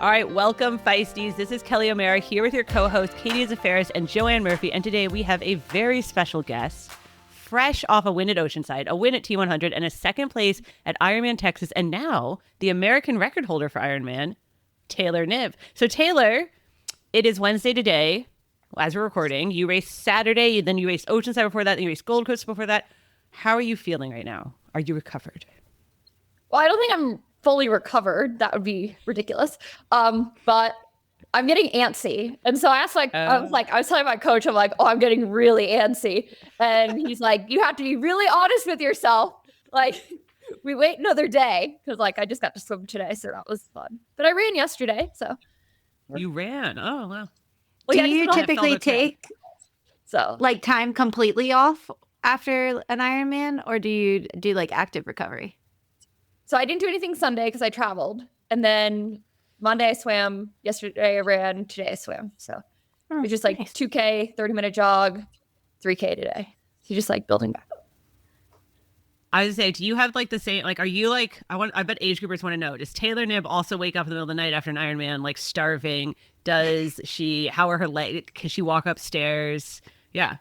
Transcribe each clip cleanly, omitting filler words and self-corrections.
All right, welcome, Feisties. This is Kelly O'Mara here with your co-host, Katie Zafaris and Joanne Murphy. And today we have a very special guest, fresh off a win at Oceanside, a win at T100, and a second place at Ironman Texas, and now the American record holder for Ironman, Taylor Knibb. So Taylor, it is Wednesday today, as we're recording. You raced Saturday, then you raced Oceanside before that, then you raced Gold Coast before that. How are you feeling right now? Are you recovered? Well, I don't think I'm fully recovered. That would be ridiculous. But I'm getting antsy. And so I was telling my coach, I'm like, oh, I'm getting really antsy. And he's like, you have to be really honest with yourself. Like, we wait another day. Cause like, I just got to swim today. So that was fun. But I ran yesterday. So. You ran. Oh, wow. Do you typically take like time completely off after an Ironman, or do you do like active recovery? So I didn't do anything Sunday because I traveled. And then Monday I swam. Yesterday I ran. Today I swam. So it was just like nice. 2K, 30-minute jog, 3K today. So just like building back up. I was gonna say, do you have like the same, like, are you like, I bet age groupers want to know, does Taylor Knibb also wake up in the middle of the night after an Ironman, like starving? How are her legs? Can she walk upstairs? Yeah.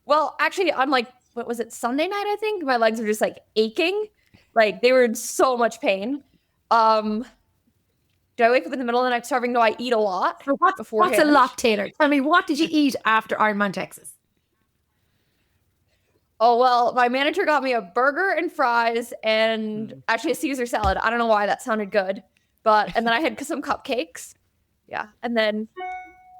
Well, actually on like, what was it? Sunday night, I think my legs were just like aching. Like they were in so much pain. Do I wake up in the middle of the night starving? No, I eat a lot. What's a lot, Taylor? Tell me, what did you eat after Ironman Texas? Oh, well, my manager got me a burger and fries and actually a Caesar salad. I don't know why that sounded good, and then I had some cupcakes. Yeah. And then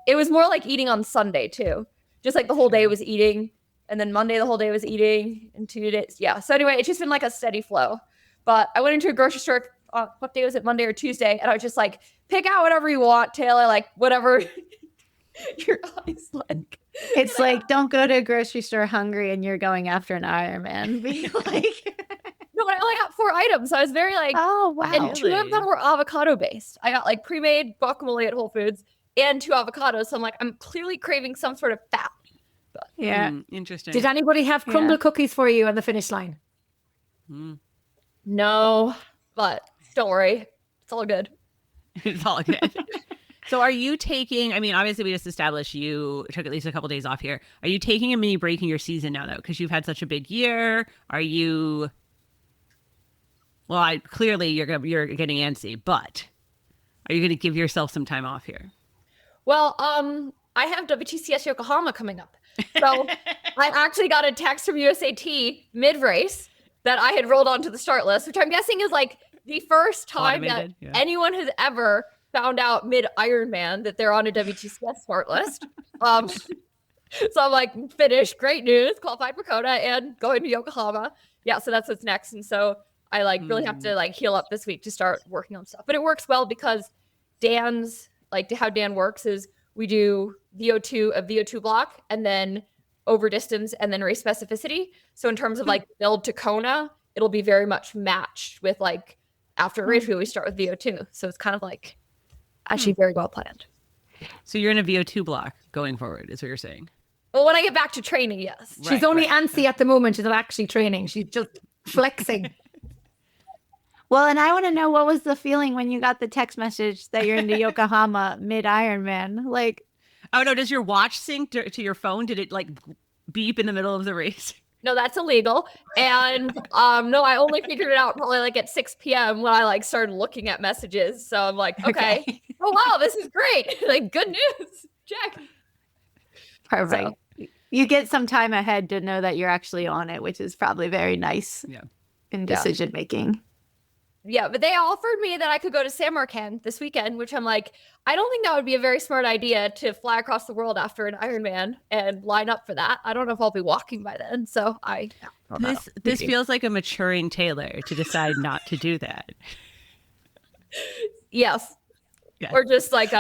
it was more like eating on Sunday too. Just like the whole day was eating. And then Monday, the whole day was eating, and 2 days. Yeah. So anyway, it's just been like a steady flow. But I went into a grocery store. What day was it? Monday or Tuesday? And I was just like, pick out whatever you want, Taylor. Like whatever your eyes like. It's like, don't go to a grocery store hungry and you're going after an Ironman. Be like, no, but I only got 4 items. So I was very like, oh wow. And 2 of them were avocado based. I got like pre-made guacamole at Whole Foods and 2 avocados. So I'm like, I'm clearly craving some sort of fat. But, yeah. Interesting. Did anybody have crumble cookies for you on the finish line? No, but don't worry. It's all good. It's all good. So are you taking, I mean, obviously we just established you took at least a couple days off here. Are you taking a mini break in your season now, though? Because you've had such a big year. Are you, well, clearly you're getting antsy, but are you going to give yourself some time off here? Well, I have WTCS Yokohama coming up. So I actually got a text from USAT mid-race that I had rolled onto the start list, which I'm guessing is like the first time that anyone has ever found out mid-Ironman that they're on a WTCS start list. So I'm like, finished, great news, qualified for Kona and going to Yokohama. Yeah, so that's what's next. And so I like really have to like heal up this week to start working on stuff. But it works well because Dan's, like how Dan works is we do a VO2 block and then over distance and then race specificity. So in terms of like build to Kona, it'll be very much matched with like after a race, we always start with VO2. So it's kind of like actually very well planned. So you're in a VO2 block going forward, is what you're saying? Well, when I get back to training, yes. She's only antsy at the moment. She's not actually training. She's just flexing. Well, and I want to know, what was the feeling when you got the text message that you're in the Yokohama mid-Ironman? Like, oh no, does your watch sync to your phone? Did it like beep in the middle of the race? No, that's illegal. And no, I only figured it out probably like at 6 p.m. when I like started looking at messages. So I'm like, okay. Oh wow, this is great. Like good news. Check. Perfect. So, you get some time ahead to know that you're actually on it, which is probably very nice in decision making. Yeah, but they offered me that I could go to San Marcan this weekend, which I'm like, I don't think that would be a very smart idea to fly across the world after an Ironman and line up for that. I don't know if I'll be walking by then. So this feels like a maturing Taylor to decide not to do that. Yes. Or just like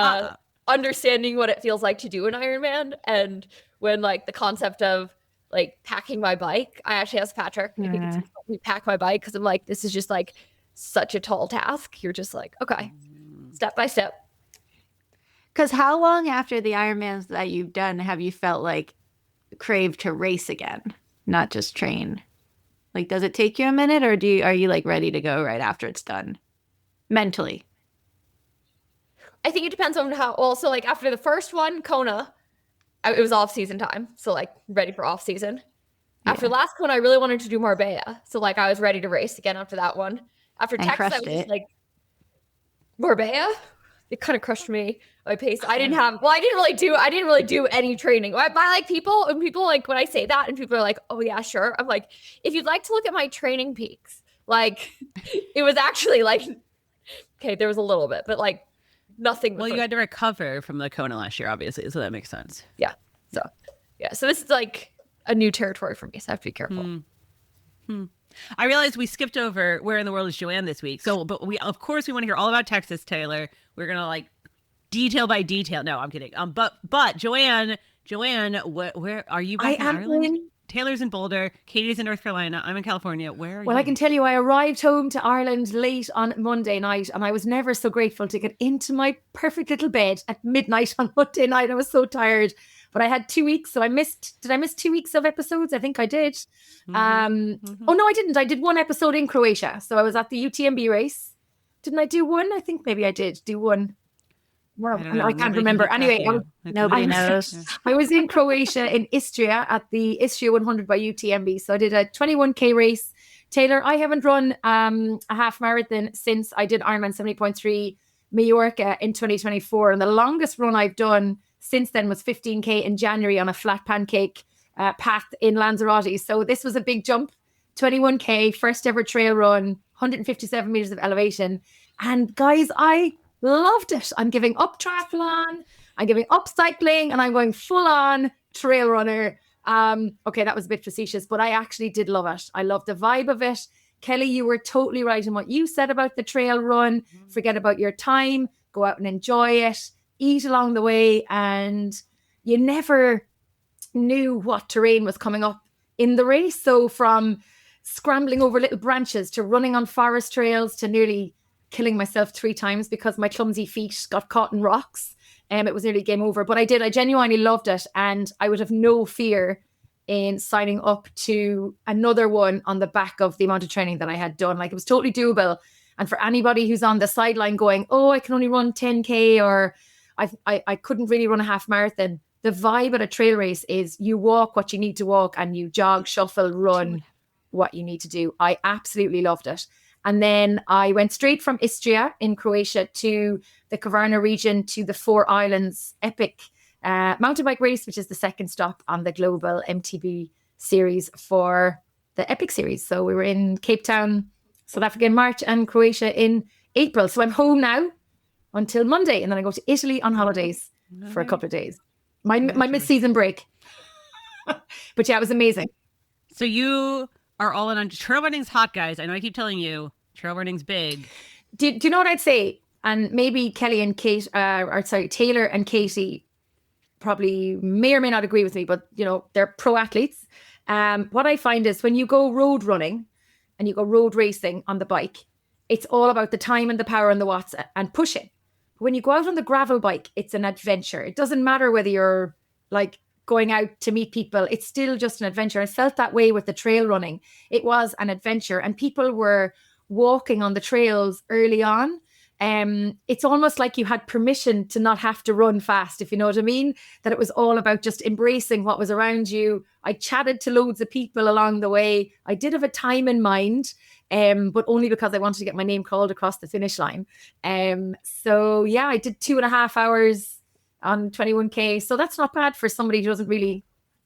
understanding what it feels like to do an Ironman. And when like the concept of like packing my bike, I actually asked Patrick if he could help me pack my bike because I'm like, this is just like such a tall task. You're just like, okay, step by step. Because how long after the Ironmans that you've done have you felt like craved to race again, not just train? Like, does it take you a minute, or are you like ready to go right after it's done mentally? I think it depends on how, also like after the first one, Kona, it was off season time. So like ready for off season. After last Kona, I really wanted to do Marbella. So like I was ready to race again after that one. After And Texas, I crushed was just it. like, Marbella? It kind of crushed me. My pace. I didn't really do any training. I like people, and people like when I say that and people are like, oh yeah, sure. I'm like, if you'd like to look at my training peaks, like it was actually like, okay, there was a little bit, but like nothing. Well, you had to recover from the Kona last year, obviously, so that makes sense. Yeah. So this is like a new territory for me, so I have to be careful. I realized we skipped over where in the world is Joanne this week. So, but we of course we want to hear all about Texas, Taylor. We're gonna like detail by detail. No, I'm kidding. But Joanne, where are you? Back in Ireland? Taylor's in Boulder. Katie's in North Carolina. I'm in California. Where are you? Well, I can tell you, I arrived home to Ireland late on Monday night, and I was never so grateful to get into my perfect little bed at midnight on Monday night. I was so tired, but I had 2 weeks, so did I miss 2 weeks of episodes? I think I did. Oh no, I didn't. I did one episode in Croatia. So I was at the UTMB race. Didn't I do one? I think maybe I did do one. I can't remember. Anyway, Nobody knows. I was in Croatia in Istria at the Istria 100 by UTMB. So I did a 21K race. Taylor, I haven't run a half marathon since I did Ironman 70.3 Mallorca in 2024. And the longest run I've done since then was 15K in January on a flat pancake path in Lanzarote. So this was a big jump. 21K, first ever trail run, 157 meters of elevation. And guys, I loved it. I'm giving up triathlon, I'm giving up cycling, and I'm going full on trail runner. Okay, that was a bit facetious, but I actually did love it. I love the vibe of it. Kelly, you were totally right in what you said about the trail run. Forget about your time, go out and enjoy it, eat along the way, and you never knew what terrain was coming up in the race. So from scrambling over little branches to running on forest trails to nearly killing myself 3 times because my clumsy feet got caught in rocks. It was nearly game over, but I genuinely loved it. And I would have no fear in signing up to another one on the back of the amount of training that I had done. Like, it was totally doable. And for anybody who's on the sideline going, oh, I can only run 10K, or I couldn't really run a half marathon. The vibe at a trail race is you walk what you need to walk and you jog, shuffle, run what you need to do. I absolutely loved it. And then I went straight from Istria in Croatia to the Kavarna region to the 4 Islands Epic mountain bike race, which is the second stop on the global MTB series for the Epic series. So we were in Cape Town, South Africa in March, and Croatia in April. So I'm home now until Monday, and then I go to Italy on holidays for a couple of days. My mid-season break. But yeah, it was amazing. So you are all in on trail running's hot, guys. I know I keep telling you, trail running's big. Do you know what I'd say? And maybe Kelly and Taylor and Katie probably may or may not agree with me, but you know, they're pro athletes. What I find is when you go road running and you go road racing on the bike, it's all about the time and the power and the watts and pushing. When you go out on the gravel bike, it's an adventure. It doesn't matter whether you're like going out to meet people. It's still just an adventure. I felt that way with the trail running. It was an adventure, and people were walking on the trails early on. It's almost like you had permission to not have to run fast, if you know what I mean, that it was all about just embracing what was around you. I chatted to loads of people along the way. I did have a time in mind, but only because I wanted to get my name called across the finish line. So yeah, I did 2.5 hours on 21K. So that's not bad for somebody who doesn't really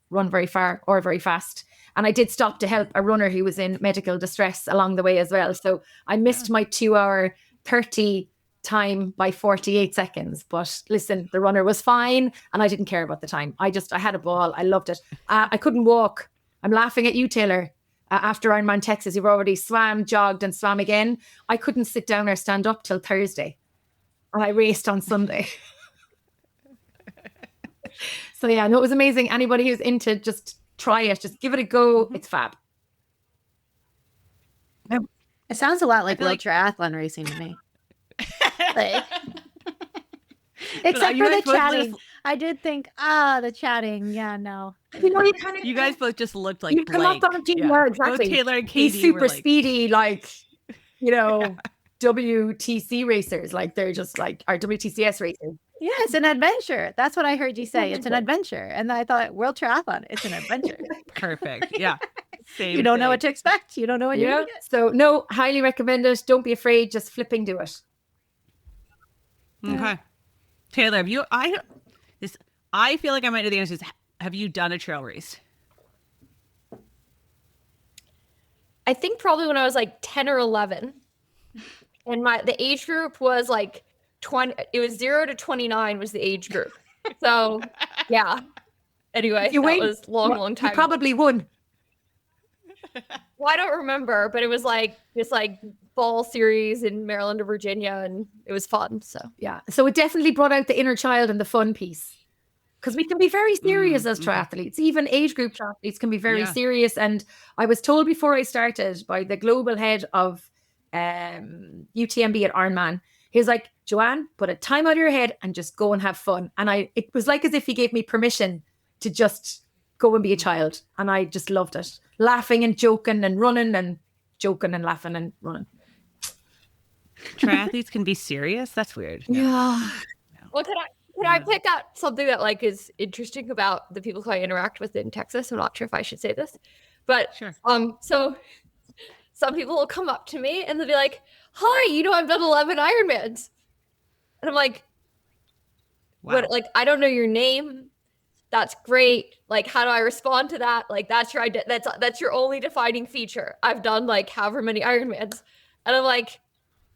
run very far or very fast. And I did stop to help a runner who was in medical distress along the way as well. So I missed my 2 hour 30 time by 48 seconds. But listen, the runner was fine and I didn't care about the time. I had a ball. I loved it. I couldn't walk. I'm laughing at you, Taylor. After Ironman Texas, you've already swam, jogged and swam again. I couldn't sit down or stand up till Thursday. And I raced on Sunday. So yeah, no, it was amazing. Anybody who's into, just try it. Just give it a go. It's fab. It sounds a lot like real triathlon racing to me. Except for the chatting. I did think, the chatting. Yeah, no. You know, you guys both just looked like you come up on a team. Yeah. Exactly. Both Taylor and Katie. He's super speedy, like, you know, WTC racers, like they're just like our WTCS racers. Yeah, it's an adventure. That's what I heard you say. It's an adventure. And I thought World Triathlon, it's an adventure. Perfect. Yeah. Same You don't know thing. what to expect. You don't know what you're Yeah. going to get. So no, highly recommend it. Don't be afraid. Just flipping do it. Okay. Taylor, I feel like I might know the answer. Have you done a trail race? I think probably when I was like 10 or 11, and the age group was like 20. It was 0 to 29 was the age group. So yeah. Anyway, that was long time. You probably won. Well, I don't remember, but it was like this like fall series in Maryland or Virginia, and it was fun. So Yeah. So it definitely brought out the inner child and the fun piece. Because we can be very serious as triathletes. Even age group triathletes can be very serious. And I was told before I started by the global head of UTMB at Ironman, he was like, Joanne, put a time out of your head and just go and have fun. And it was like as if he gave me permission to just go and be a child. And I just loved it. Laughing and joking and running and joking and laughing and running. Triathletes can be serious? That's weird. Yeah. Well, can I pick out something that like is interesting about the people who I interact with in Texas? I'm not sure if I should say this, but Sure. So some people will come up to me and they'll be like, "Hi, I've done 11 Ironmans," and I'm like, Wow. "What? Like, I don't know your name. That's great. Like, how do I respond to that? Like, that's your only defining feature. I've done like however many Ironmans," and I'm like,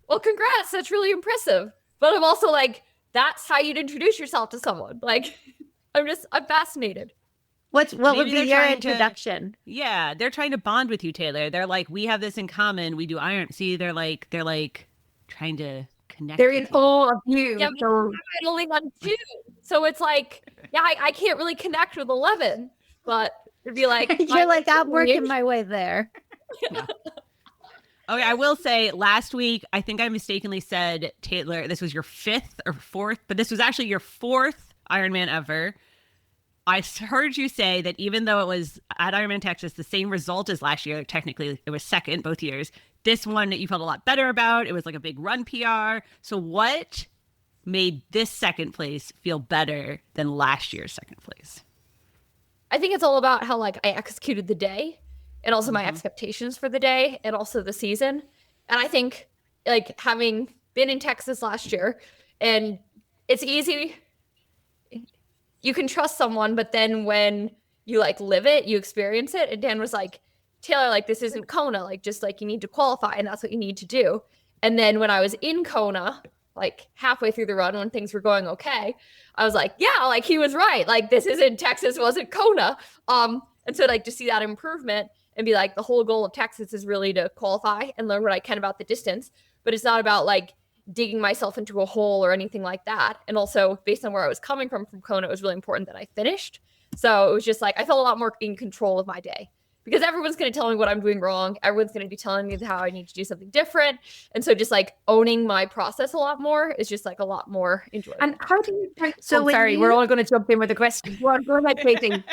"Well, congrats. That's really impressive." But I'm also like, that's how you'd introduce yourself to someone. Like, I'm fascinated. What Maybe would be they're your trying to- introduction? Yeah, they're trying to bond with you, Taylor. They're like, we have this in common. We do iron. See, they're like trying to connect. They're with in you. awe of you. Yeah, So I've only done 2. So it's like, yeah, I can't really connect with 11, but it'd be like, You're like, I'm working my way there. Okay, I will say last week, I think I mistakenly said, Taylor, this was your 5th or 4th, but this was actually your 4th Ironman ever. I heard you say that even though it was at Ironman Texas, the same result as last year, technically it was 2nd both years, this one that you felt a lot better about. It was like a big run PR. So what made this 2nd place feel better than last year's 2nd place? I think it's all about how like I executed the day and also my expectations for the day and also the season. And I think like having been in Texas last year, and it's easy, you can trust someone, but then when you like live it, you experience it. And Dan was like, Taylor, like this isn't Kona, like just like you need to qualify and that's what you need to do. And then when I was in Kona, like halfway through the run when things were going okay, I was like, yeah, like he was right. Like this isn't Texas, wasn't Kona. And so like to see that improvement and be like, the whole goal of Texas is really to qualify and learn what I can about the distance, but it's not about like digging myself into a hole or anything like that. And also based on where I was coming from Kona, it was really important that I finished. So it was just like, I felt a lot more in control of my day because everyone's going to tell me what I'm doing wrong. Everyone's going to be telling me how I need to do something different. And so just like owning my process a lot more is just like a lot more enjoyable. and how do you So sorry, we're all going to jump in with a question. Go ahead, Katie.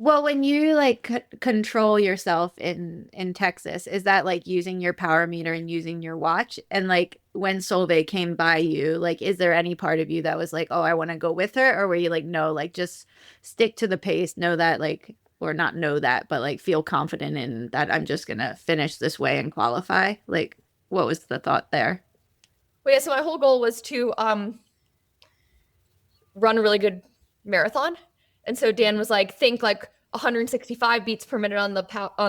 Well, when you like control yourself in Texas, is that like using your power meter and using your watch? And like when Solveig came by you, like is there any part of you that was like, oh, I want to go with her? Or were you like, no, like just stick to the pace, know that like, or not know that, but like feel confident in that I'm just going to finish this way and qualify? Like what was the thought there? Well, yeah, so my whole goal was to run a really good marathon. And so Dan was like, think like 165 beats per minute on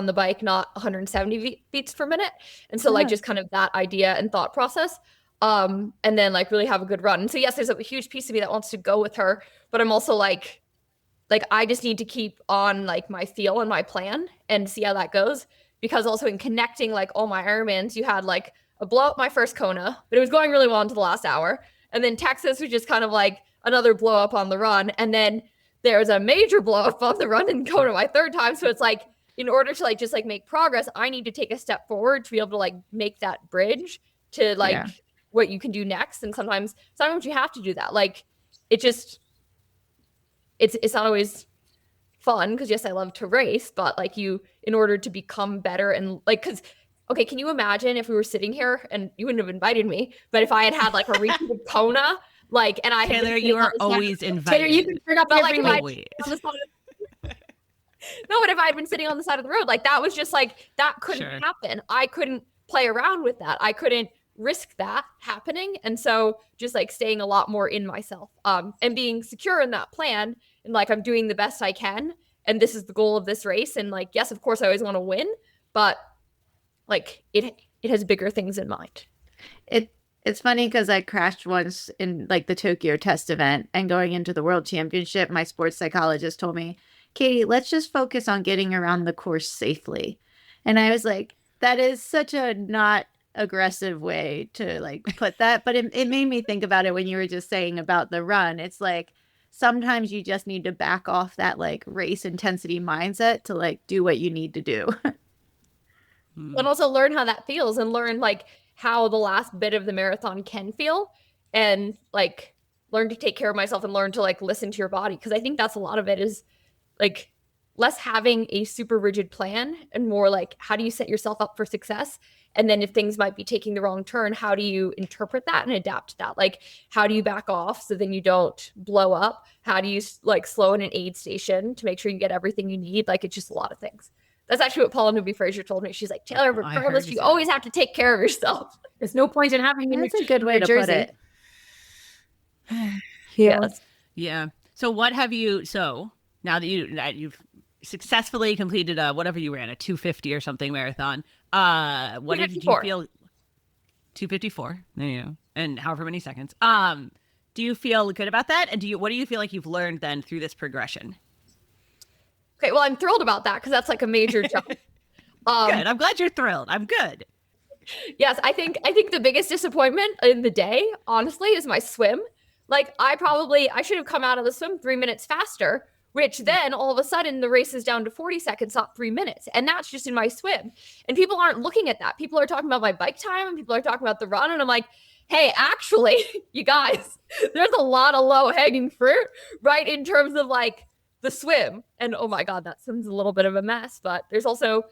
the bike, not 170 beats per minute. And so like just kind of that idea and thought process. And then like really have a good run. And so yes, there's a huge piece of me that wants to go with her, but I'm also like I just need to keep on like my feel and my plan and see how that goes. Because also in connecting like all my Ironmans, you had like a blow up my first Kona, but it was going really well into the last hour. And then Texas was just kind of like another blow up on the run. And then there was a major blow up on the run in Kona my 3rd time. So it's like, in order to like just like make progress, I need to take a step forward to be able to like make that bridge to like what you can do next. And sometimes you have to do that. Like it just, it's not always fun because yes, I love to race, but like in order to become better and like, because okay, can you imagine if we were sitting here and you wouldn't have invited me, but if I had like a repeat of Kona, like, and I had Taylor, been you sitting on are the side- always invited. Taylor, you can turn up But like, every if I'd week. been on the side of- no, but if I had been sitting on the side of the road, like that was just like, that couldn't Sure. happen. I couldn't play around with that. I couldn't risk that happening. And so just like staying a lot more in myself, and being secure in that plan, and like, I'm doing the best I can. And this is the goal of this race. And like, yes, of course I always want to win, but like it has bigger things in mind. It's funny because I crashed once in like the Tokyo test event, and going into the world championship, my sports psychologist told me, Katie, let's just focus on getting around the course safely. And I was like, that is such a not aggressive way to like put that. But it made me think about it when you were just saying about the run. It's like, sometimes you just need to back off that like race intensity mindset to like do what you need to do. And also learn how that feels, and learn like how the last bit of the marathon can feel, and like learn to take care of myself, and learn to like listen to your body. Cause I think that's a lot of it, is like less having a super rigid plan and more like, how do you set yourself up for success? And then if things might be taking the wrong turn, how do you interpret that and adapt to that? Like, how do you back off so then you don't blow up? How do you like slow in an aid station to make sure you get everything you need? Like, it's just a lot of things. That's actually what Paula Newby Fraser told me. She's like, Taylor, regardless, you always have to take care of yourself. There's no point in having That's a good way to put it. Yes. Yeah. So what have you, so now that you've successfully completed whatever you ran, a 250 or something marathon, what did you feel? 254. There you go. And however many seconds. Do you feel good about that? And what do you feel like you've learned then through this progression? Okay, well, I'm thrilled about that, because that's like a major jump. Good. I'm glad you're thrilled. I'm good. Yes, I think the biggest disappointment in the day, honestly, is my swim. Like, I should have come out of the swim 3 minutes faster, which then all of a sudden the race is down to 40 seconds, not 3 minutes. And that's just in my swim. And people aren't looking at that. People are talking about my bike time, and people are talking about the run. And I'm like, hey, actually, you guys, there's a lot of low hanging fruit, right? In terms of like the swim. And oh my God, that swim's a little bit of a mess, but there's also,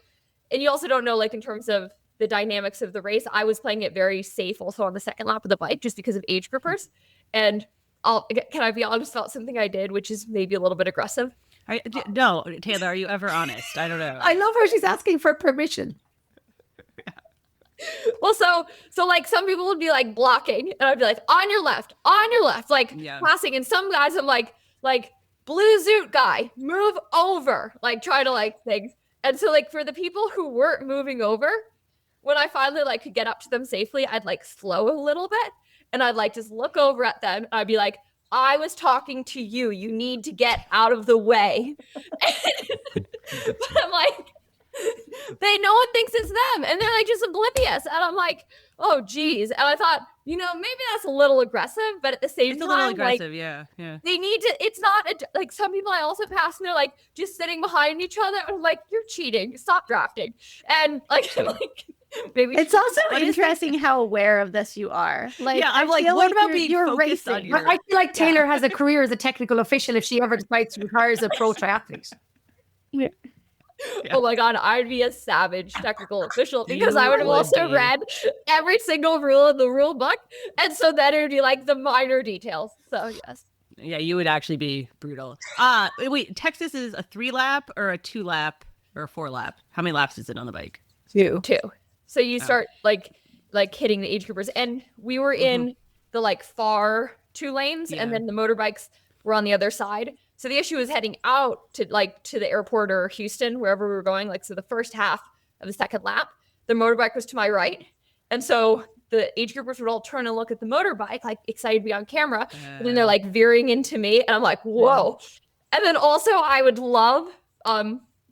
and you also don't know, like in terms of the dynamics of the race, I was playing it very safe also on the second lap of the bike, just because of age groupers. And can I be honest about something I did, which is maybe a little bit aggressive? No, Taylor, are you ever honest? I don't know. I love how she's asking for permission. Well, so like some people would be like blocking, and I'd be like, on your left, like passing. And some guys, I'm like blue zoot guy, move over, like try to like things. And so like for the people who weren't moving over, when I finally like could get up to them safely, I'd like slow a little bit, and I'd like just look over at them. And I'd be like, I was talking to you. You need to get out of the way. But I'm like, no one thinks it's them, and they're like just oblivious. And I'm like, oh geez. And I thought, maybe that's a little aggressive, but at the same time, it's a little aggressive. Like, yeah. they need to. It's not like some people I also pass, and they're like just sitting behind each other. And I'm like, you're cheating. Stop drafting. And like maybe it's also interesting how aware of this you are. Like, yeah, I'm like, what about being you're focused on racing? your... I feel like Taylor has a career as a technical official if she ever decides to retire as a pro triathlete. Yeah. Oh my God, I'd be a savage technical official, because I would have also read every single rule in the rule book. And so then it would be like the minor details. So yes. Yeah, you would actually be brutal. Wait, Texas is a 3-lap or a 2-lap or a 4-lap? How many laps is it on the bike? 2. So you start like hitting the age groupers. And we were in the like far 2 lanes, and then the motorbikes were on the other side. So the issue was heading out to the airport or Houston, wherever we were going. Like, so the first half of the second lap, the motorbike was to my right. And so the age groupers would all turn and look at the motorbike, like excited to be on camera. And then they're like veering into me. And I'm like, whoa. And then also I would love,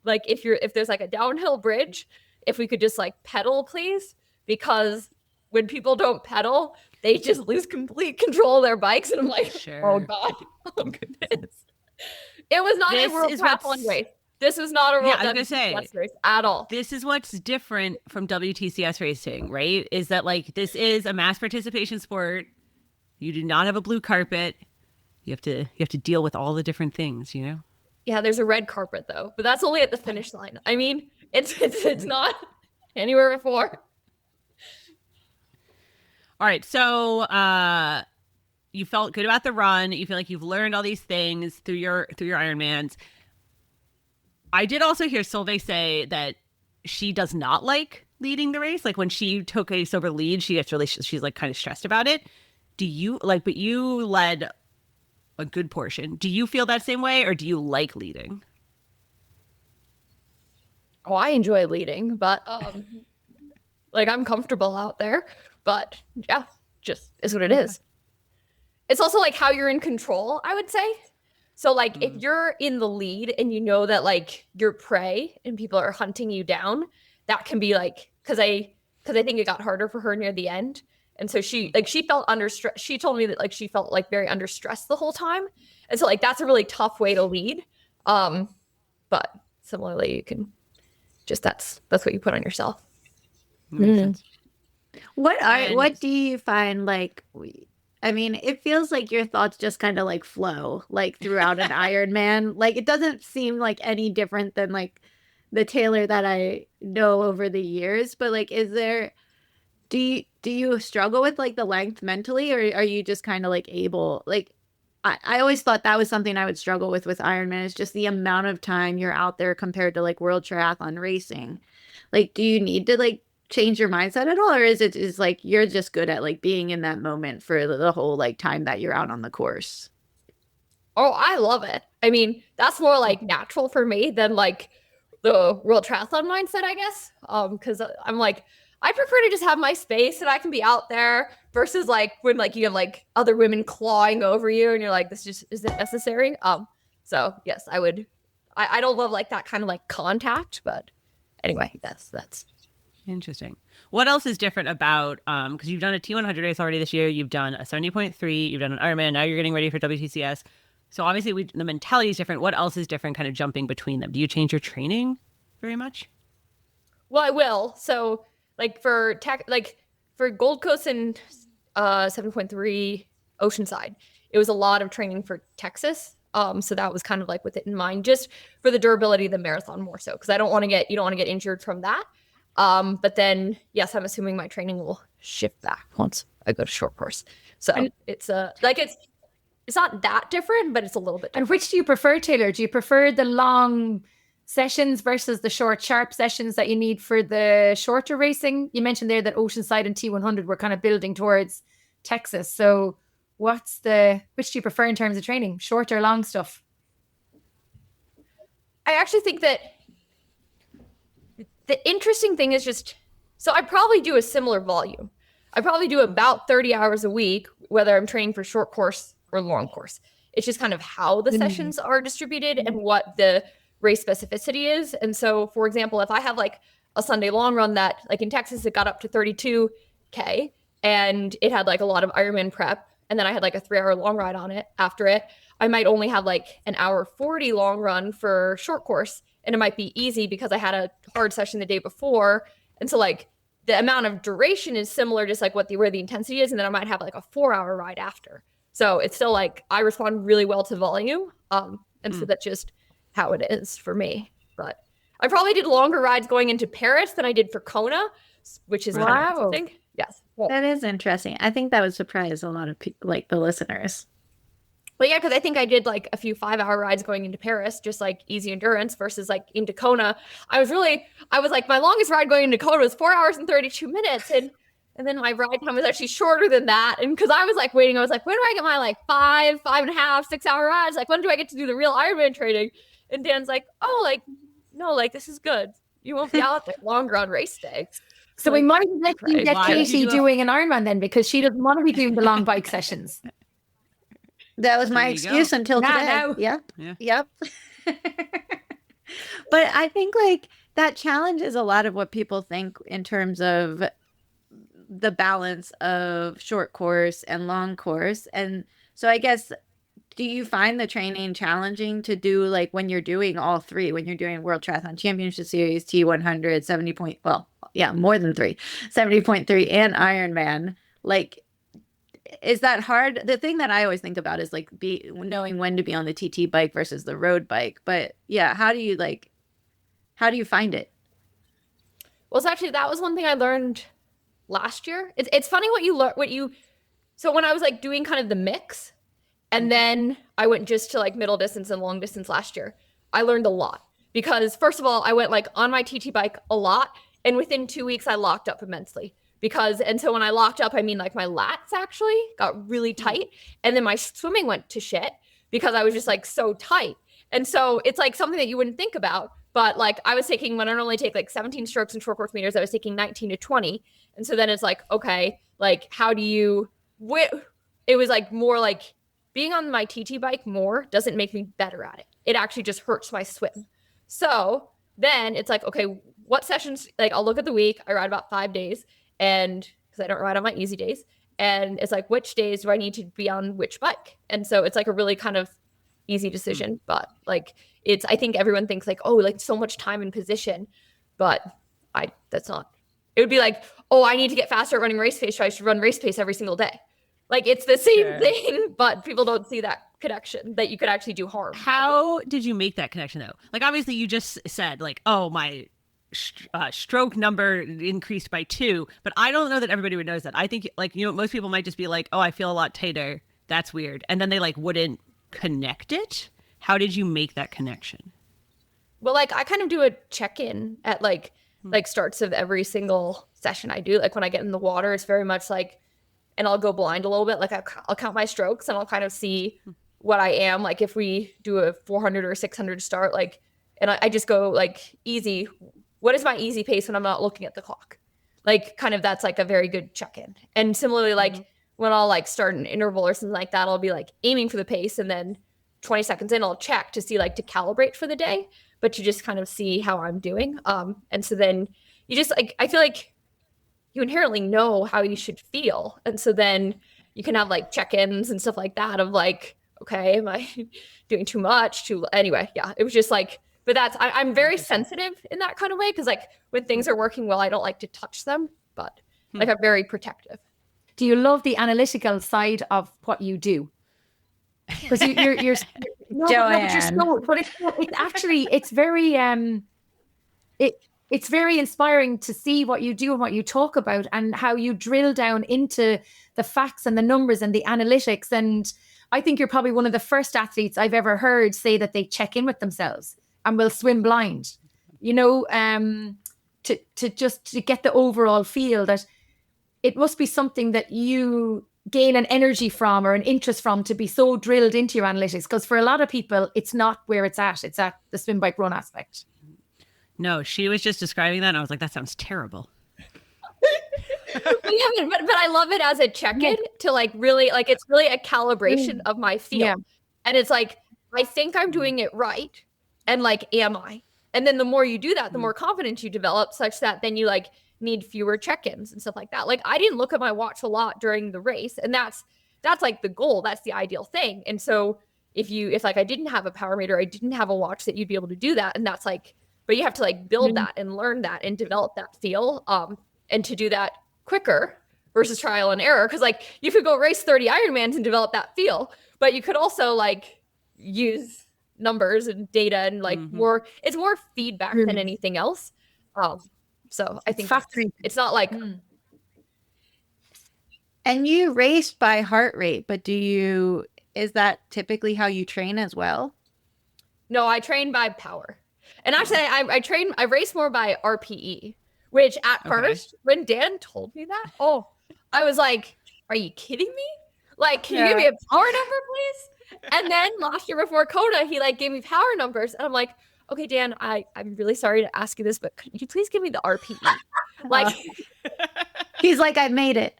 like if there's like a downhill bridge, if we could just like pedal, please, because when people don't pedal, they just lose complete control of their bikes. And I'm like, oh God, oh goodness. It was not a World Triathlon race. This was not a World WTCS race at all. This is what's different from WTCS racing, right? Is that like, this is a mass participation sport. You do not have a blue carpet. You have to deal with all the different things, Yeah, there's a red carpet though, but that's only at the finish line. I mean, it's not. anywhere before. All right. So you felt good about the run. You feel like you've learned all these things through your Ironmans. I did also hear Solveig say that she does not like leading the race. Like when she took a sober lead, she's like kind of stressed about it. Do you like, but you led a good portion. Do you feel that same way, or do you like leading? Oh, I enjoy leading, but like I'm comfortable out there. But yeah, just is what it is. It's also like how you're in control, I would say. So like if you're in the lead and you know that like you're prey and people are hunting you down, that can be like because I think it got harder for her near the end. And so she felt under stress. She told me that like she felt like very under stress the whole time. And so like that's a really tough way to lead. But similarly, you can just that's what you put on yourself. Makes sense. What do you find like? I mean, it feels like your thoughts just kind of like flow like throughout an Ironman. Like it doesn't seem like any different than like the Taylor that I know over the years. But like, do you struggle with like the length mentally, or are you just kind of like able? Like, I always thought that was something I would struggle with Ironman is just the amount of time you're out there compared to like World Triathlon racing. Like, do you need to like change your mindset at all, or is it just like you're just good at like being in that moment for the whole like time that you're out on the course? Oh, I love it. I mean, that's more like natural for me than like the World Triathlon mindset, I guess. Because I'm like, I prefer to just have my space and I can be out there versus like when like you have like other women clawing over you and you're like, this just isn't necessary. So yes, I would. I don't love like that kind of like contact, but anyway, that's Interesting. What else is different about because you've done a T100 race already this year, you've done a 70.3, you've done an Ironman, now you're getting ready for WTCS. So obviously the mentality is different. What else is different kind of jumping between them? Do you change your training very much? Well, I will. So like for Gold Coast and 7.3 Oceanside, it was a lot of training for Texas. So that was kind of like with it in mind, just for the durability of the marathon more so, because you don't want to get injured from that. But then yes, I'm assuming my training will shift back once I go to short course. So it's not that different, but it's a little bit different. And which do you prefer, Taylor? Do you prefer the long sessions versus the short, sharp sessions that you need for the shorter racing? You mentioned there that Oceanside and T100 were kind of building towards Texas. So which do you prefer in terms of training, short or long stuff? I actually think that the interesting thing is so I probably do a similar volume. I probably do about 30 hours a week, whether I'm training for short course or long course. It's just kind of how the sessions are distributed and what the race specificity is. And so, for example, if I have like a Sunday long run that like in Texas, it got up to 32K and it had like a lot of Ironman prep. And then I had like a 3-hour long ride on it after it. I might only have like an hour 40 long run for short course. And it might be easy because I had a hard session the day before. And so like the amount of duration is similar, just like where the intensity is. And then I might have like a 4-hour ride after. So it's still like I respond really well to volume. And so that's just how it is for me. But I probably did longer rides going into Paris than I did for Kona, which is kind of interesting. Yes. Well, That is interesting. I think that would surprise a lot of like the listeners. But yeah, because I think I did like a few 5-hour rides going into Paris, just like easy endurance versus like into Kona. I was like, my longest ride going into Kona was 4 hours and 32 minutes. And then my ride time was actually shorter than that. And because I was like waiting, I was like, when do I get my like 5.5, 6-hour rides? Like, when do I get to do the real Ironman training? And Dan's like, oh, like, no, like, this is good. You won't be out there longer on race day. So like, we might let you get Why did Katie you do doing an Ironman then, because she doesn't want to be doing the long bike sessions. That was my There you go. excuse until today. No. Yeah. Yeah. Yep. But I think like that challenge is a lot of what people think in terms of the balance of short course and long course. And so I guess, do you find the training challenging to do like when you're doing all three, when you're doing World Triathlon Championship Series, T100, 70 more than 70.3 and Ironman, like, is that hard? The thing that I always think about is like knowing when to be on the TT bike versus the road bike. But yeah, how do you find it? Well, so actually that was one thing I learned last year. It's funny what you learn, so when I was like doing kind of the mix, and then I went just to like middle distance and long distance last year, I learned a lot because first of all, I went like on my TT bike a lot. And within 2 weeks, I locked up immensely and so when I locked up, I mean like my lats actually got really tight. And then my swimming went to shit because I was just like so tight. And so it's like something that you wouldn't think about. But like I was taking, when I normally take like 17 strokes and short course meters, I was taking 19 to 20. And so then it's like, okay, like how do you, it was like more like being on my TT bike more doesn't make me better at it. It actually just hurts my swim. So then it's like, okay, what sessions, like I'll look at the week, I ride about 5 days and because I don't ride on my easy days. And it's like, which days do I need to be on which bike? And so it's like a really kind of easy decision, but like I think everyone thinks like, oh, like so much time in position, but that's not, it would be like, oh, I need to get faster at running race pace, so I should run race pace every single day. Like it's the same thing, but people don't see that connection that you could actually do harm. How did you make that connection though? Like obviously you just said like, oh, my stroke number increased by 2, but I don't know that everybody would notice that. I think like, most people might just be like, oh, I feel a lot tighter. That's weird. And then they like wouldn't connect it. How did you make that connection? Well, like I kind of do a check-in at like starts of every single session I do. Like when I get in the water, it's very much like, and I'll go blind a little bit. Like I'll count my strokes and I'll kind of see what I am. Like if we do a 400 or 600 start, like, and I just go like easy. What is my easy pace when I'm not looking at the clock? Like kind of, that's like a very good check-in. And similarly, like when I'll like start an interval or something like that, I'll be like aiming for the pace. And then 20 seconds in, I'll check to see like to calibrate for the day, but you just kind of see how I'm doing. And so then you just like, I feel like you inherently know how you should feel. And so then you can have like check-ins and stuff like that of like, okay, am I doing too much? Anyway, yeah, it was just like, but I'm very sensitive in that kind of way. Cause like when things are working well, I don't like to touch them, but like I'm very protective. Do you love the analytical side of what you do? Because you're Joanne. But it's actually, it's very, it's very inspiring to see what you do and what you talk about and how you drill down into the facts and the numbers and the analytics. And I think you're probably one of the first athletes I've ever heard say that they check in with themselves and will swim blind, to get the overall feel that it must be something that you gain an energy from or an interest from to be so drilled into your analytics. Because for a lot of people, it's not where it's at the swim, bike, run aspect. No, she was just describing that and I was like, that sounds terrible. But I love it as a check-in to like really, like it's really a calibration of my feel. Yeah. And it's like, I think I'm doing it right. And like, am I? And then the more you do that, the more confidence you develop, such that then you like need fewer check-ins and stuff like that. Like I didn't look at my watch a lot during the race, and that's like the goal. That's the ideal thing. And so if like I didn't have a power meter, I didn't have a watch, that you'd be able to do that. And that's like, but you have to like build that and learn that and develop that feel. And to do that quicker versus trial and error. Cause like you could go race 30 Ironmans and develop that feel, but you could also like use numbers and data and like it's more feedback than anything else. So I think it's not like. And you race by heart rate, but is that typically how you train as well? No, I train by power. And actually I race more by RPE, which at first when Dan told me that, I was like, are you kidding me? Like, can you give me a power number, please? And then last year before Kona, he like gave me power numbers. And I'm like, okay, Dan, I'm really sorry to ask you this, but could you please give me the RPE? Like, he's like, I made it.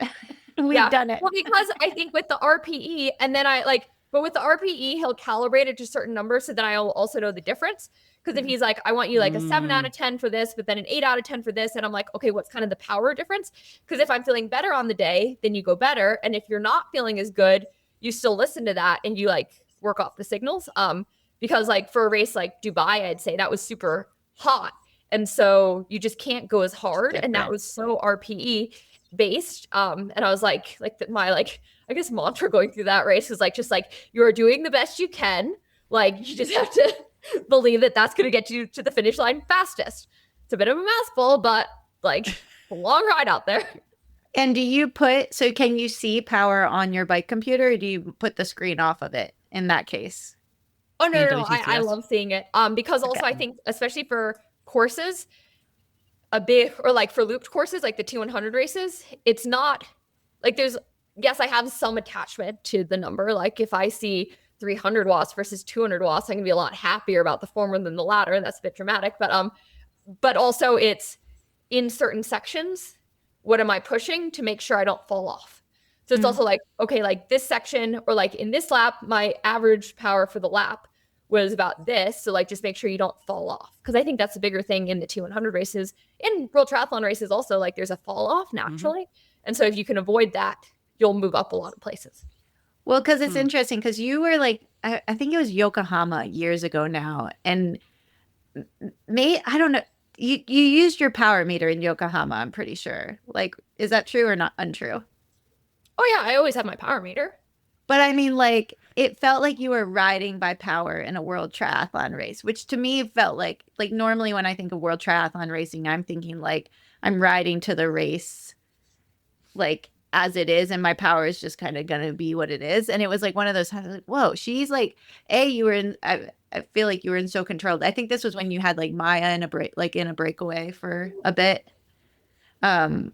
We've done it. Well, because I think with the RPE, and then but with the RPE, he'll calibrate it to certain numbers so that I'll also know the difference. Because if he's like, I want you like a 7 out of 10 for this, but then an 8 out of 10 for this. And I'm like, okay, what's kind of the power difference? Because if I'm feeling better on the day, then you go better. And if you're not feeling as good, you still listen to that and you like work off the signals. Because like for a race like Dubai, I'd say that was super hot. And so you just can't go as hard. And that was so RPE based. And I was like my I guess mantra going through that race was like, just like, you're doing the best you can. Like you just have to believe that that's going to get you to the finish line fastest. It's a bit of a mouthful, but like a long ride out there. And can you see power on your bike computer, or do you put the screen off of it in that case? Oh no, And no, no. I WTCS? love seeing it. Because also Okay. I think especially for courses, a big, or like for looped courses like the T100 races, it's not like yes, I have some attachment to the number. Like if I see 300 watts versus 200 watts, I can be a lot happier about the former than the latter, and that's a bit dramatic. But also it's in certain sections, what am I pushing to make sure I don't fall off? So it's also like, okay, like this section, or like in this lap, my average power for the lap was about this. So like, just make sure you don't fall off. Cause I think that's the bigger thing in the T100 races, in World Triathlon races also, like there's a fall off naturally. And so if you can avoid that, you'll move up a lot of places. Well, because it's interesting, because you were like, I think it was Yokohama years ago now. And I don't know, you used your power meter in Yokohama, I'm pretty sure. Like, is that true or not untrue? Oh yeah, I always have my power meter. But I mean, like, it felt like you were riding by power in a world triathlon race, which to me felt like normally when I think of world triathlon racing, I'm thinking like I'm riding to the race, like as it is, and my power is just kind of going to be what it is. And it was like one of those times, like, whoa, she's like, you were in, I feel like you were in so controlled. I think this was when you had like Maya in a breakaway for a bit. And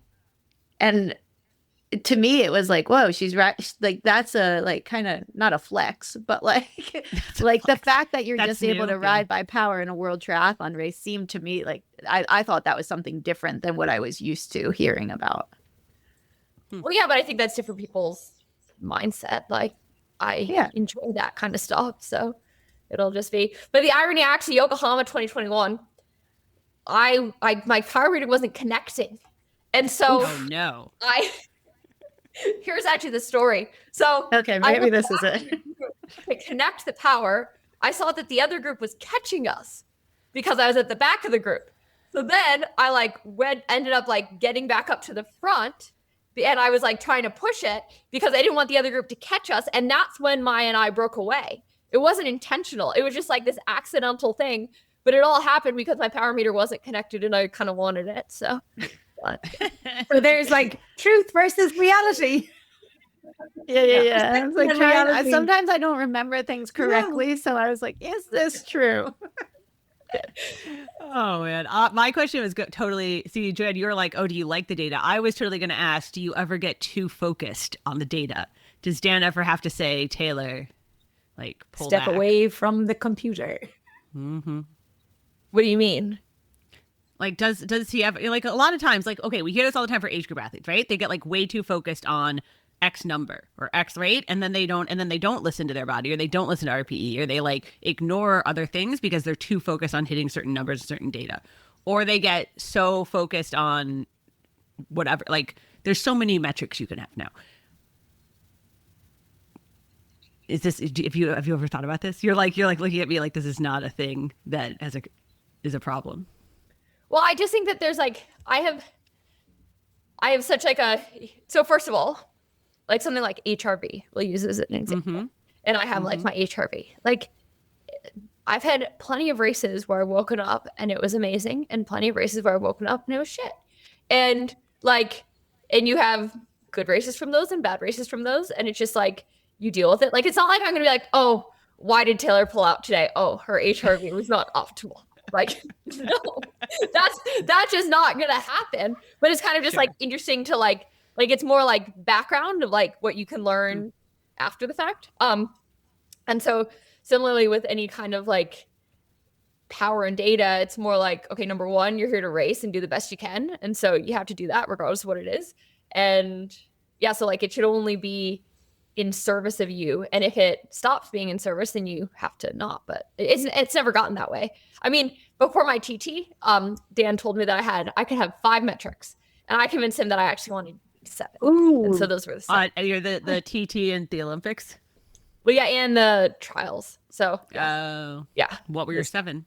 to me, it was like, whoa, she's right. Like, that's a, like, kind of not a flex, but like, like the fact that you're just able to ride by power in a world triathlon race seemed to me like, I thought that was something different than what I was used to hearing about. Well, yeah, but I think that's different people's mindset. Like, I enjoy that kind of stuff. So it'll just be, but the irony, actually, Yokohama 2021, my power meter wasn't connecting. And so oh no. Here's actually the story. So okay, maybe this is it. To connect the power, I saw that the other group was catching us because I was at the back of the group. So then I like ended up like getting back up to the front, and I was like trying to push it because I didn't want the other group to catch us. And that's when Maya and I broke away. It wasn't intentional. It was just like this accidental thing, but it all happened because my power meter wasn't connected and I kind of wanted it. So So there's like truth versus reality. Yeah. I was like, sometimes I don't remember things correctly, so I was like, is this true? Oh man, my question was totally. See, Joanne, you were like, "Oh, do you like the data?" I was totally going to ask, "Do you ever get too focused on the data? Does Dan ever have to say, Taylor, like pull step back away from the computer?" Mm-hmm. What do you mean? Like, does he ever, like, a lot of times, like, okay, we hear this all the time for age group athletes, right? They get like way too focused on X number or X rate, and then they don't listen to their body, or they don't listen to RPE, or they like ignore other things because they're too focused on hitting certain numbers and certain data, or they get so focused on whatever. Like, there's so many metrics you can have now. Is this, have you ever thought about this? You're like looking at me like this is not a thing that is a problem. Well, I just think that there's like, I have such like so first of all, like something like HRV, we'll use as an example. And I have like my HRV. Like, I've had plenty of races where I've woken up and it was amazing, and plenty of races where I've woken up and it was shit. And like, and you have good races from those and bad races from those. And it's just like, you deal with it. Like, it's not like I'm going to be like, oh, why did Taylor pull out today? Oh, her HRV was not optimal. Like, no, that's just not going to happen. But it's kind of just like interesting to like it's more like background of like what you can learn after the fact. And so similarly with any kind of like power and data, it's more like, okay, number one, you're here to race and do the best you can. And so you have to do that regardless of what it is. And yeah, so like it should only be in service of you. And if it stops being in service, then you have to not. But it's never gotten that way. I mean, before my TT, Dan told me that I could have 5 metrics. And I convinced him that I actually wanted 7. Ooh. And so those were the 7. You're the TT in the Olympics? Well, yeah, and the trials. So yeah. What were your 7?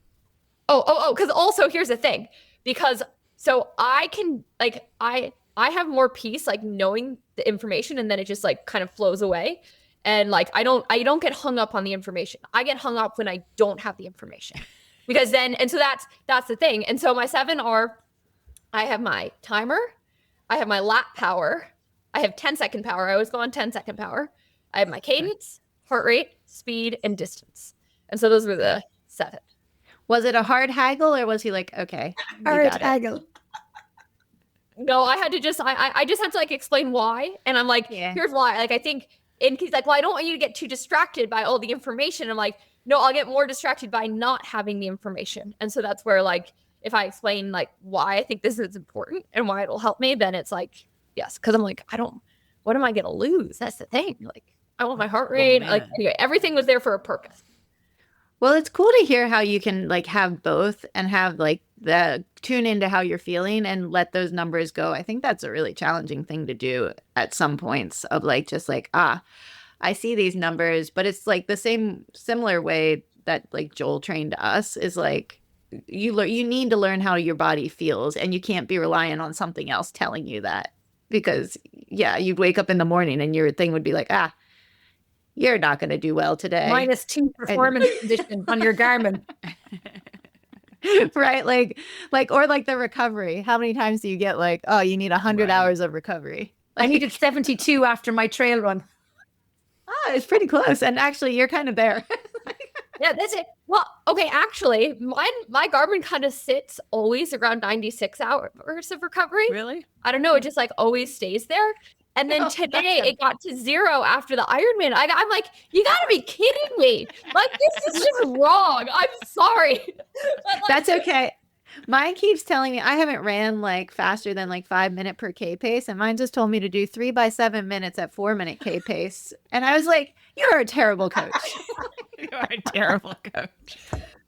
Because also here's the thing. Because so I can like I have more peace like knowing the information, and then it just like kind of flows away. And like I don't get hung up on the information. I get hung up when I don't have the information. Because then, and so that's the thing. And so my 7 are I have my timer. I have my lap power. I have 10-second power. I always go on 10-second power. I have my cadence, heart rate, speed, and distance. And so those were the 7. Was it a hard haggle or was he like, okay, you Hard got it? haggle. No, I had to just, I just had to like explain why. And I'm like, Yeah. here's why. Like, I think, and he's like, well, I don't want you to get too distracted by all the information. I'm like, no, I'll get more distracted by not having the information. And so that's where like, if I explain like why I think this is important and why it'll help me, then it's like, yes. Cause I'm like, what am I going to lose? That's the thing. Like, I want my heart rate. Like, anyway, everything was there for a purpose. Well, it's cool to hear how you can like have both and have like the tune into how you're feeling and let those numbers go. I think that's a really challenging thing to do at some points of like, just like, I see these numbers, but it's like the similar way that like Joel trained us is like, you need to learn how your body feels and you can't be relying on something else telling you that because you'd wake up in the morning and your thing would be like, you're not going to do well today. -2 performance condition on your Garmin. Right. Like, or like the recovery. How many times do you get like, oh, you need 100 hours of recovery? I needed 72 after my trail run. It's pretty close. And actually you're kind of there. Yeah, that's it. Well, okay, actually, my Garmin kind of sits always around 96 hours of recovery. Really? I don't know. It just like always stays there. And then today it got to 0 after the Ironman. I'm like, you gotta be kidding me. Like, this is just wrong. I'm sorry. But, like, That's okay. Mine keeps telling me I haven't ran like faster than like 5 minute per K pace. And mine just told me to do 3 by 7 minutes at 4 minute K pace. And I was like, you're a terrible coach. You are a terrible coach.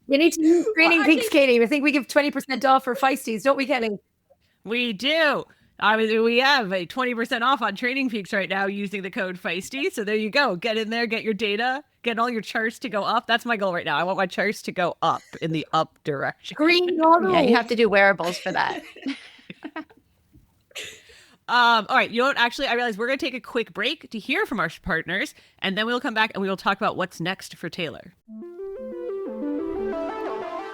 You need to use Training Peaks, Katie. I think we give 20% off for Feisties, don't we, Kelly? We do. I mean, we have a 20% off on Training Peaks right now using the code Feisty. So there you go. Get in there, get your data, get all your charts to go up. That's my goal right now. I want my charts to go up in the up direction. Green auto. Yeah, you have to do wearables for that. All right. You know what? Actually, I realize we're going to take a quick break to hear from our partners, and then we'll come back and we will talk about what's next for Taylor.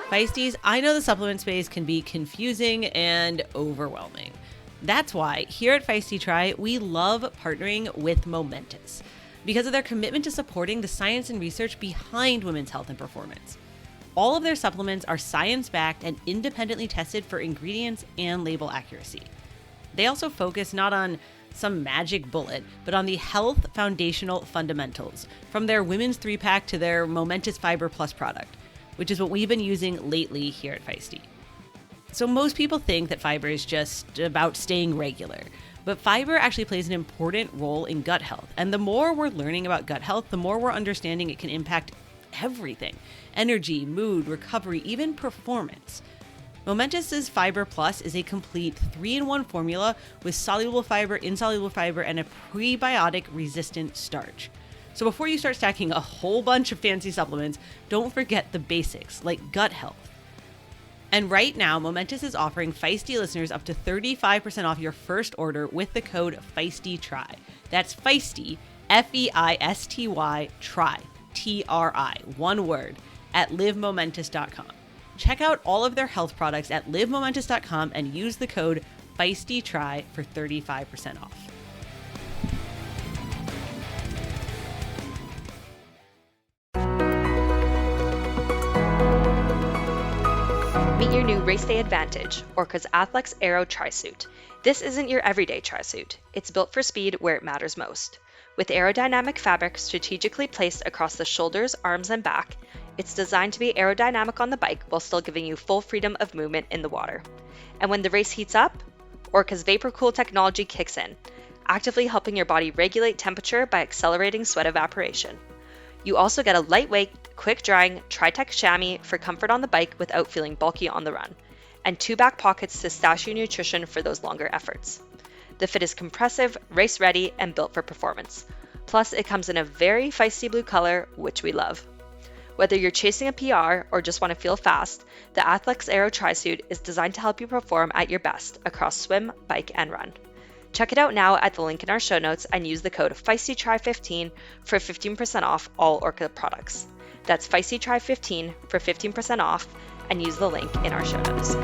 Feisties, I know the supplement space can be confusing and overwhelming. That's why here at Feisty Try, we love partnering with Momentous because of their commitment to supporting the science and research behind women's health and performance. All of their supplements are science-backed and independently tested for ingredients and label accuracy. They also focus not on some magic bullet, but on the health foundational fundamentals, from their women's 3-pack to their Momentous Fiber Plus product, which is what we've been using lately here at Feisty. So most people think that fiber is just about staying regular, but fiber actually plays an important role in gut health. And the more we're learning about gut health, the more we're understanding it can impact everything: energy, mood, recovery, even performance. Momentous's Fiber Plus is a complete 3-in-1 formula with soluble fiber, insoluble fiber, and a prebiotic-resistant starch. So before you start stacking a whole bunch of fancy supplements, don't forget the basics, like gut health. And right now, Momentous is offering Feisty listeners up to 35% off your first order with the code FEISTYTRY. That's Feisty, Feisty, try, TRI, one word, at livemomentous.com. Check out all of their health products at livemomentous.com and use the code FEISTYTRY for 35% off. Meet your new Race Day Advantage, Orca's Athlex Aero Tri-Suit. This isn't your everyday tri-suit. It's built for speed where it matters most. With aerodynamic fabric strategically placed across the shoulders, arms, and back, it's designed to be aerodynamic on the bike while still giving you full freedom of movement in the water. And when the race heats up, Orca's Vapor Cool technology kicks in, actively helping your body regulate temperature by accelerating sweat evaporation. You also get a lightweight, quick-drying Tri-Tech chamois for comfort on the bike without feeling bulky on the run, and 2 back pockets to stash your nutrition for those longer efforts. The fit is compressive, race-ready, and built for performance. Plus, it comes in a very feisty blue color, which we love. Whether you're chasing a PR or just want to feel fast, the Athlex Aero Tri-Suit is designed to help you perform at your best across swim, bike, and run. Check it out now at the link in our show notes and use the code FEISTYTRY15 for 15% off all Orca products. That's FEISTYTRY15 for 15% off and use the link in our show notes.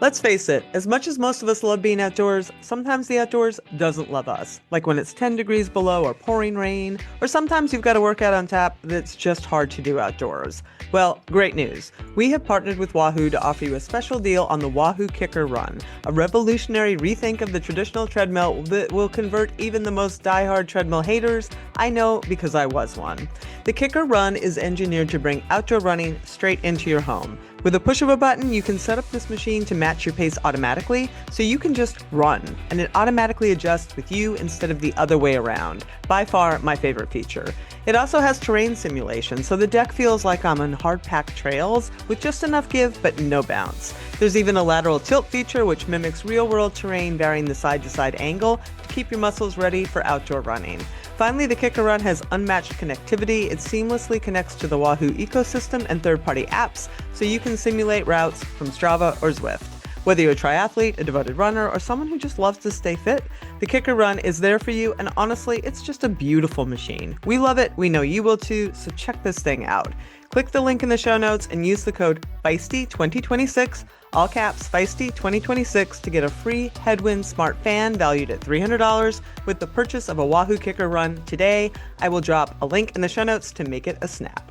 Let's face it, as much as most of us love being outdoors, sometimes the outdoors doesn't love us. Like when it's 10 degrees below or pouring rain, or sometimes you've got a workout on tap that's just hard to do outdoors. Well, great news. We have partnered with Wahoo to offer you a special deal on the Wahoo Kicker Run, a revolutionary rethink of the traditional treadmill that will convert even the most diehard treadmill haters. I know because I was one. The Kicker Run is engineered to bring outdoor running straight into your home. With a push of a button, you can set up this machine to match your pace automatically, so you can just run, and it automatically adjusts with you instead of the other way around. By far, my favorite feature. It also has terrain simulation, so the deck feels like I'm on hard-packed trails with just enough give but no bounce. There's even a lateral tilt feature which mimics real-world terrain, varying the side-to-side angle to keep your muscles ready for outdoor running. Finally, the Kicker Run has unmatched connectivity. It seamlessly connects to the Wahoo ecosystem and third-party apps, so you can simulate routes from Strava or Zwift. Whether you're a triathlete, a devoted runner, or someone who just loves to stay fit, the Kicker Run is there for you, and honestly, it's just a beautiful machine. We love it, we know you will too, so check this thing out. Click the link in the show notes and use the code Feisty2026, all caps Feisty 2026, to get a free Headwind Smart Fan valued at $300 with the purchase of a Wahoo Kicker Run today. I will drop a link in the show notes to make it a snap.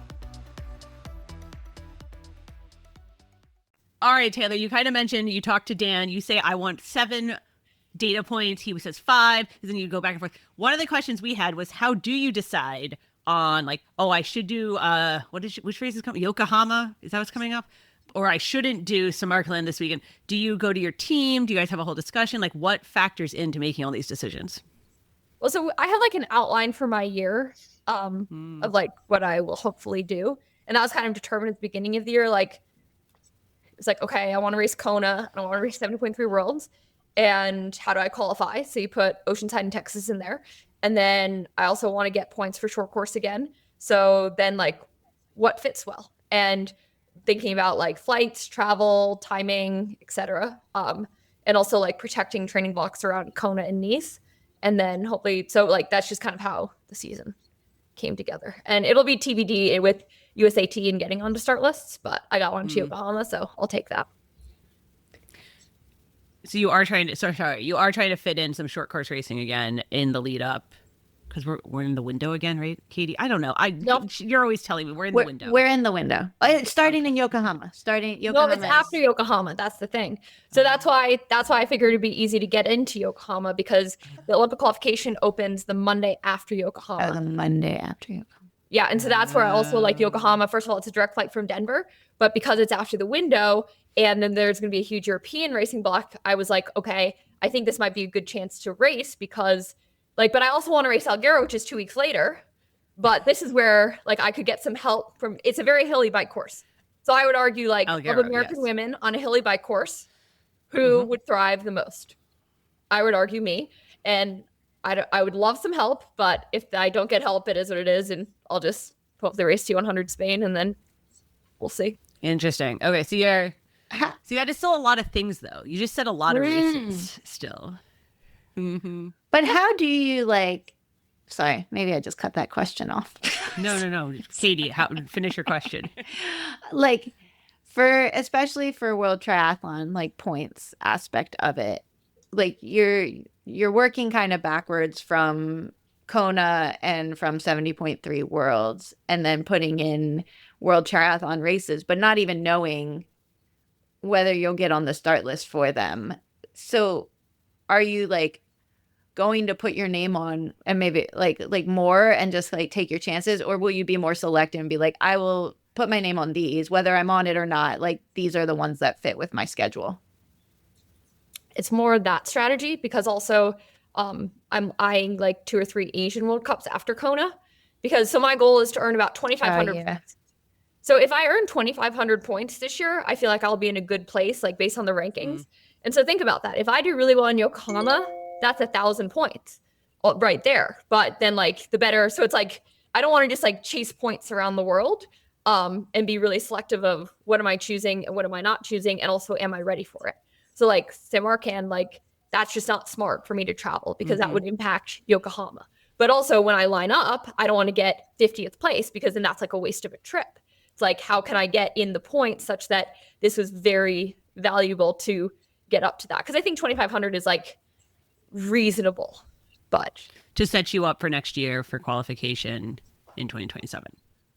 All right, Taylor, you kind of mentioned, you talked to Dan, you say, I want 7 data points. He says 5, and then you go back and forth. One of the questions we had was, how do you decide on like, oh, I should do, which race is coming? Yokohama? Is that what's coming up? Or I shouldn't do Samarkand this weekend. Do you go to your team? Do you guys have a whole discussion? Like, what factors into making all these decisions? Well, so I have like an outline for my year of like what I will hopefully do. And that was kind of determined at the beginning of the year. Like, it's like, okay, I want to race Kona and I want to race 70.3 Worlds. And how do I qualify? So you put Oceanside and Texas in there. And then I also want to get points for short course again. So then like what fits well? And thinking about like flights, travel, timing, etc. And also like protecting training blocks around Kona and Nice. And then hopefully, so like that's just kind of how the season came together. And it'll be TBD with USAT and getting onto start lists, but I got one to Yokohama, so I'll take that. So you are trying to fit in some short course racing again in the lead up, because we're in the window again, right, Katie? I don't know. Nope. You're always telling me we're in the window. We're in the window. It's starting in Yokohama. No, it's after Yokohama. That's the thing. So that's why I figured it'd be easy to get into Yokohama, because the Olympic qualification opens the Monday after Yokohama. Oh, the Monday after Yokohama. Yeah, and so that's where I also like Yokohama. First of all, it's a direct flight from Denver, but because it's after the window, and then there's going to be a huge European racing block, I was like, okay, I think this might be a good chance to race, because like, but I also want to race Alghero, which is 2 weeks later. But this is where like I could get some help from. It's a very hilly bike course, so I would argue like Alghero, of American women on a hilly bike course, who would thrive the most? I would argue me, and I would love some help, but if I don't get help, it is what it is, and I'll just pull up the race T100 Spain, and then we'll see. Interesting. Okay, so see, that is still a lot of things, though. You just said a lot of races still. Mm-hmm. But how do you like? Sorry, maybe I just cut that question off. No, Katie, finish your question. Like, especially for World Triathlon, like points aspect of it, like you're working kind of backwards from Kona and from 70.3 Worlds, and then putting in World Triathlon races, but not even knowing whether you'll get on the start list for them. So are you like going to put your name on and maybe like more and just like take your chances, or will you be more selective and be like, I will put my name on these, whether I'm on it or not, like these are the ones that fit with my schedule? It's more that strategy, because also I'm eyeing like 2 or 3 Asian World Cups after Kona, because so my goal is to earn about 2,500 points. So if I earn 2,500 points this year, I feel like I'll be in a good place, like based on the rankings. And so think about that. If I do really well in Yokohama, that's 1,000 points right there. But then like the better, so it's like, I don't want to just like chase points around the world and be really selective of what am I choosing and what am I not choosing, and also am I ready for it? So like Samarkand, like that's just not smart for me to travel, because that would impact Yokohama. But also when I line up, I don't want to get 50th place, because then that's like a waste of a trip. It's like, how can I get in the points such that this was very valuable to get up to that. Because I think 2,500 is like reasonable, but To set you up for next year for qualification in 2027.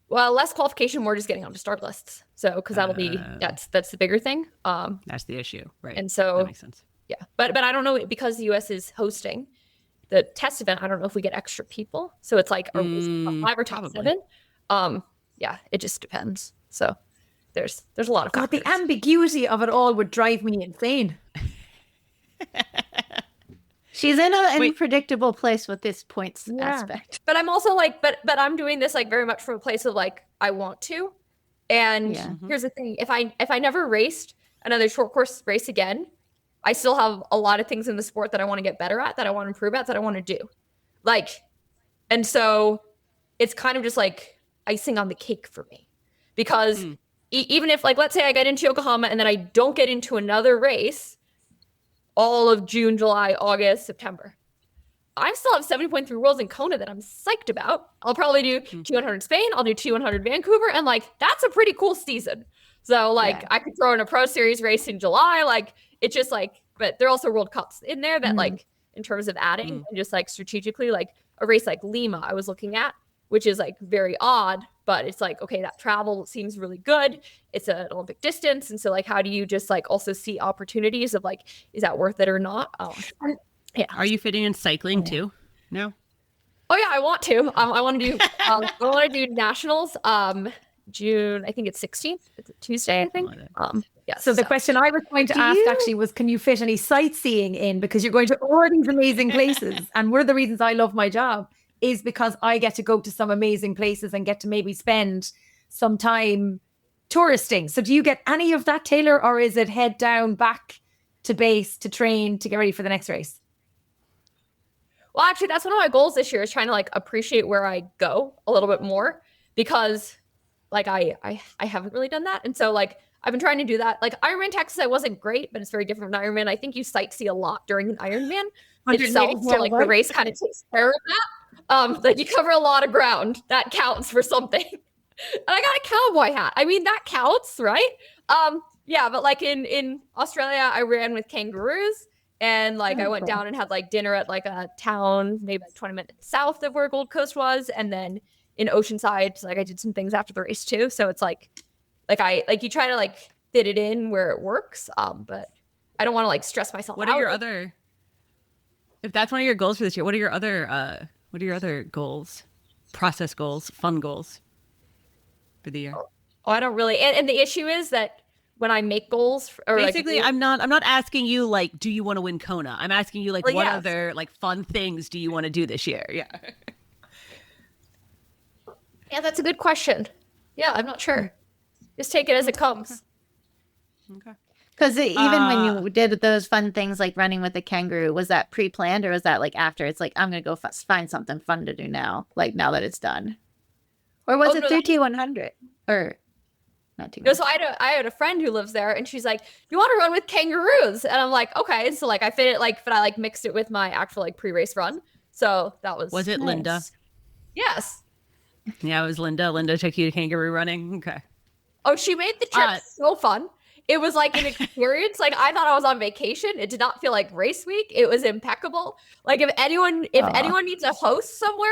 well, less qualification, more just getting onto start lists. So because that'll be that's the bigger thing. That's the issue, right? And so that makes sense. yeah, but I don't know, because the US is hosting the test event. I don't know if we get extra people. So it's like, are we top 5 or top probably. 7? Yeah, it just depends. So there's a lot of God, the factors. ambiguity of it all would drive me insane. She's in an Wait. unpredictable place with this points Yeah. aspect. But I'm also like, but I'm doing this like very much from a place of like, I want to. And Yeah. here's the thing: if I never raced another short course race again, I still have a lot of things in the sport that I want to get better at, that I want to improve at, that I want to do. Like, and so it's kind of just like icing on the cake for me, because even if, like, let's say I get into Yokohama and then I don't get into another race all of June, July, August, September, I still have 70.3 Worlds in Kona that I'm psyched about. I'll probably do T100 in Spain. I'll do T100 Vancouver. And like, that's a pretty cool season. So like, Yeah. I could throw in a Pro Series race in July. Like, it's just like, but there are also World Cups in there that like, in terms of adding and just like strategically, like a race like Lima I was looking at, which is like very odd, but it's like, okay, that travel seems really good. It's an Olympic distance. And so like, how do you just like also see opportunities of like, is that worth it or not? Yeah. Are you fitting in cycling too? No. Oh yeah, I want to. I want to do. I want to do nationals. June. I think it's 16th. It's a Tuesday. I think. Yeah. So the question I was going to ask actually was, can you fit any sightseeing in? Because you're going to all these amazing places. And one of the reasons I love my job is because I get to go to some amazing places and get to maybe spend some time touristing. So do you get any of that, Taylor, or is it head down back to base to train to get ready for the next race? Well, actually, that's one of my goals this year, is trying to like appreciate where I go a little bit more, because like I haven't really done that. And so like I've been trying to do that. Like Ironman Texas, I wasn't great, but it's very different from Ironman. I think you sightsee a lot during an Ironman itself. So like the race kind of takes care of that. Like you cover a lot of ground. That counts for something. And I got a cowboy hat. I mean, that counts, right? Yeah, but like in Australia, I ran with kangaroos. And like I went down and had like dinner at like a town maybe like 20 minutes south of where Gold Coast was, and then in Oceanside, like I did some things after the race too. So it's like you try to like fit it in where it works, but I don't want to like stress myself What out. are your other? If that's one of your goals for this year, what are your other goals? Process goals, fun goals for the year. Oh, I don't really. And the issue is that when I make goals, or Basically, like, I'm not asking you like, do you want to win Kona? I'm asking you like, Well, what yes. other like fun things do you want to do this year? Yeah. yeah, that's a good question. Yeah, I'm not sure. Just take it as it comes. Okay. Because even when you did those fun things like running with the kangaroo, was that pre-planned, or was that like after? It's like, I'm going to go find something fun to do now, like now that it's done. Or was Oh, it no, through T100? Or not T100? No, so I had a friend who lives there, and she's like, "You want to run with kangaroos?" And I'm like, "Okay." So like I fit it like, but I like mixed it with my actual like pre-race run. So that was. Was it Linda? Nice. Yes. Yeah, it was Linda. Linda took you to kangaroo running. Okay. Oh, she made the trip so fun. It was like an experience. Like I thought I was on vacation. It did not feel like race week. It was impeccable. Like if anyone needs a host somewhere,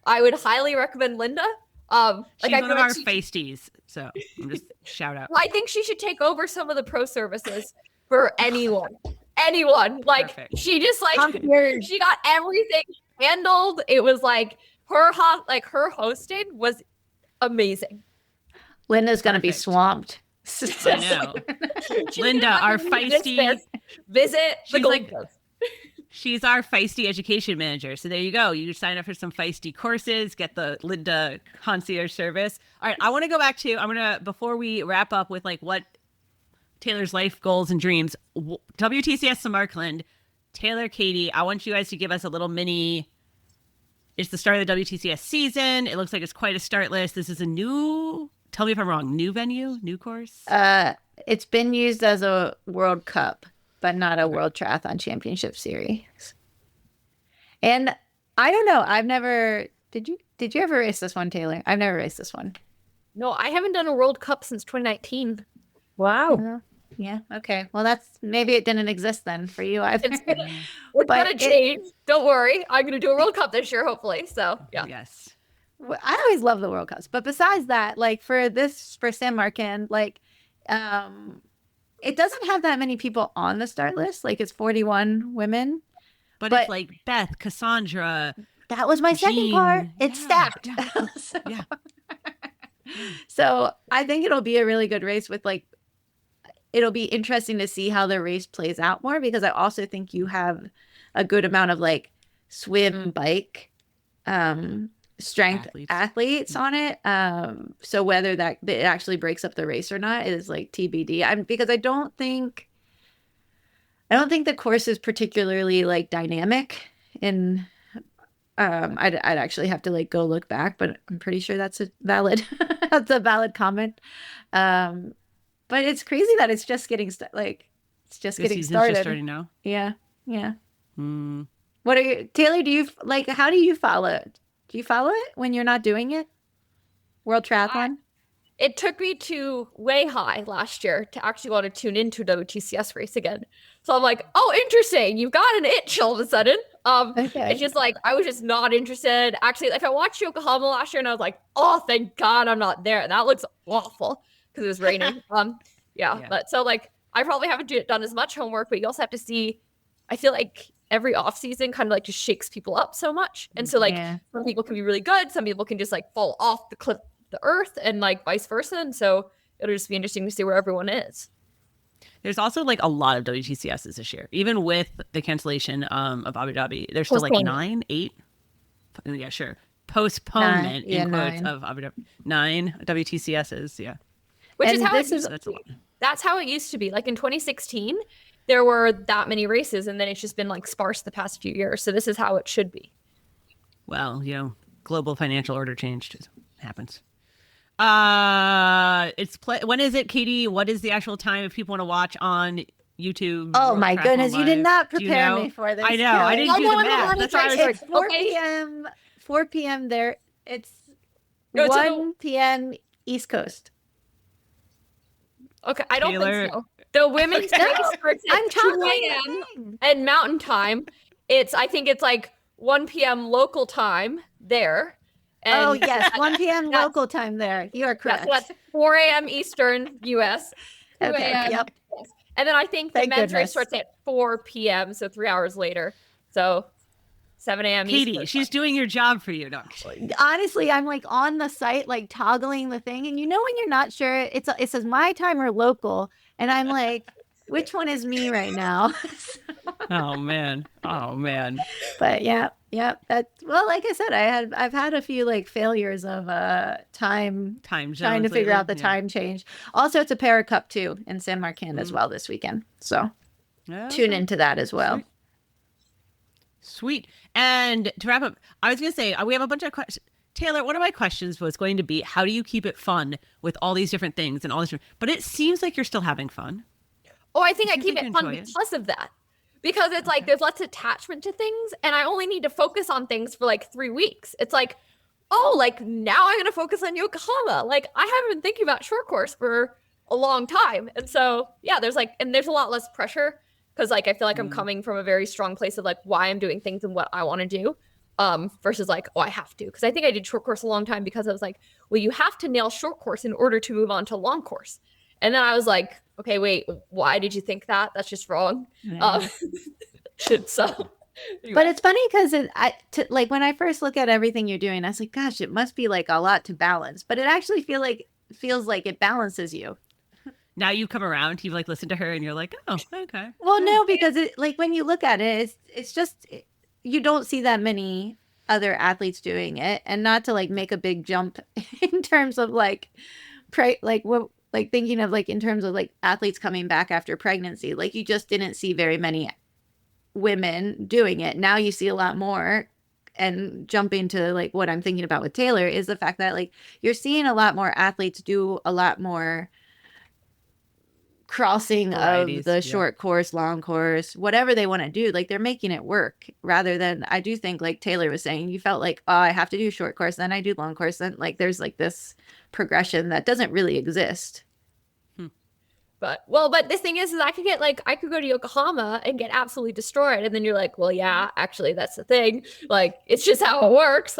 I would highly recommend Linda. Like She's I one of our feisties, so I'm just shout out. I think she should take over some of the pro services for anyone. Like Perfect. she just like Concierge. she got everything handled. It was like her hosting was amazing. Linda's going to be Perfect. swamped. I know. Linda, our feisty. Visit the She's Gold like- Coast. She's our feisty education manager. So there you go. You sign up for some feisty courses, get the Linda concierge service. All right. I want to go back to, before we wrap up with like what Taylor's life goals and dreams, WTCS Samarkand, Taylor, Katie, I want you guys to give us a little mini, it's the start of the WTCS season. It looks like it's quite a start list. This is tell me if I'm wrong, new venue, new course? It's been used as a World Cup, but not a World Triathlon Championship Series. And I don't know. I've never. Did you ever race this one, Taylor? I've never raced this one. No, I haven't done a World Cup since 2019. Wow. Yeah. Okay. Well, maybe it didn't exist then for you either. It's gonna But change. Don't worry. I'm gonna do a World Cup this year, hopefully. So yeah. Yes. I always love the World Cups, but besides that, like for San Martin, like, it doesn't have that many people on the start list. Like it's 41 women. But it's like Beth, Cassandra. That was my second part. It's stacked. Yeah. So I think it'll be a really good race with like, it'll be interesting to see how the race plays out more, because I also think you have a good amount of like swim, bike, strength athletes on it. So whether that it actually breaks up the race or not is like TBD. Because I don't think the course is particularly like dynamic. And I'd actually have to like go look back, but I'm pretty sure that's a valid comment. But it's crazy that it's just getting getting started. Just starting now. Yeah. What are you, Taylor? Do you like? How do you follow it? Do you follow it when you're not doing it? World Triathlon? It took me to way high last year to actually want to tune into a WTCS race again. So I'm like, oh, interesting. You've got an itch all of a sudden. Okay. It's just like, I was just not interested. Actually, like I watched Yokohama last year and I was like, oh, thank God I'm not there. That looks awful because it was raining. Yeah. But so like, I probably haven't done as much homework, but you also have to see, I feel like every off season kind of like just shakes people up so much. And so like some people can be really good. Some people can just like fall off the earth and like vice versa. And so it'll just be interesting to see where everyone is. There's also like a lot of WTCSs this year, even with the cancellation of Abu Dhabi. There's still like 9, 8. Yeah, sure. Postponement in quotes 9. of Abu Dhabi. 9 WTCSs. Yeah. Which And is how that's how it used to be. Like in 2016, there were that many races, and then it's just been like sparse the past few years. So this is how it should be. Well, global financial order changed. It happens. When is it, Katie? What is the actual time if people want to watch on YouTube? Oh my goodness, you did not prepare me for this. I know. I didn't do the math. That's why I was like, it's 4 p.m. 4 p.m. there. It's 1 p.m. East Coast. Okay, I don't think so. The women's race starts at 2 a.m. and Mountain Time. I think it's like 1 p.m. local time there. And yes, 1 p.m. local time there. You are correct. So that's 4 a.m. Eastern U.S. 2 Okay, a.m. yep. And then I think the men's race starts at 4 p.m., so 3 hours later. So 7 a.m. Katie, she's doing your job for you. No. Honestly, I'm like on the site, like toggling the thing. And when you're not sure, it says my time or local. And I'm like, which one is me right now? Oh man. But yeah. Well, like I said, I've had a few like failures of time trying to figure out the time change. Also, it's a Para Cup too in San Martin as well this weekend. So tune into that as well. Sweet. And to wrap up, I was going to say, we have a bunch of questions. Taylor, one of my questions was going to be, how do you keep it fun with all these different things and all this? But it seems like you're still having fun. Oh, I think I keep it fun because of that. Because it's like there's less attachment to things, and I only need to focus on things for like 3 weeks. It's like, oh, like now I'm going to focus on Yokohama. Like I haven't been thinking about short course for a long time. And so, yeah, there's a lot less pressure because like I feel like I'm coming from a very strong place of like why I'm doing things and what I want to do versus like, oh, I have to. Because I think I did short course a long time because I was like, well, you have to nail short course in order to move on to long course. And then I was like, okay, wait, why did you think that? That's just wrong. So, but it's funny because like when I first look at everything you're doing, I was like, gosh, it must be like a lot to balance. But it actually feels like it balances you. Now you come around, you like listen to her, and you're like, oh, okay. Well, no, because like when you look at it, it's just you don't see that many other athletes doing it, and not to like make a big jump in terms of like thinking of like in terms of like athletes coming back after pregnancy, like you just didn't see very many women doing it. Now you see a lot more. And jumping to like what I'm thinking about with Taylor is the fact that like you're seeing a lot more athletes do a lot more crossing of the short course, long course, whatever they want to do. Like they're making it work rather than, I do think like Taylor was saying, you felt like, oh, I have to do short course, then I do long course. Then like there's like this progression that doesn't really exist. But this thing is I could go to Yokohama and get absolutely destroyed. And then you're like, well, yeah, actually that's the thing. Like, it's just how it works.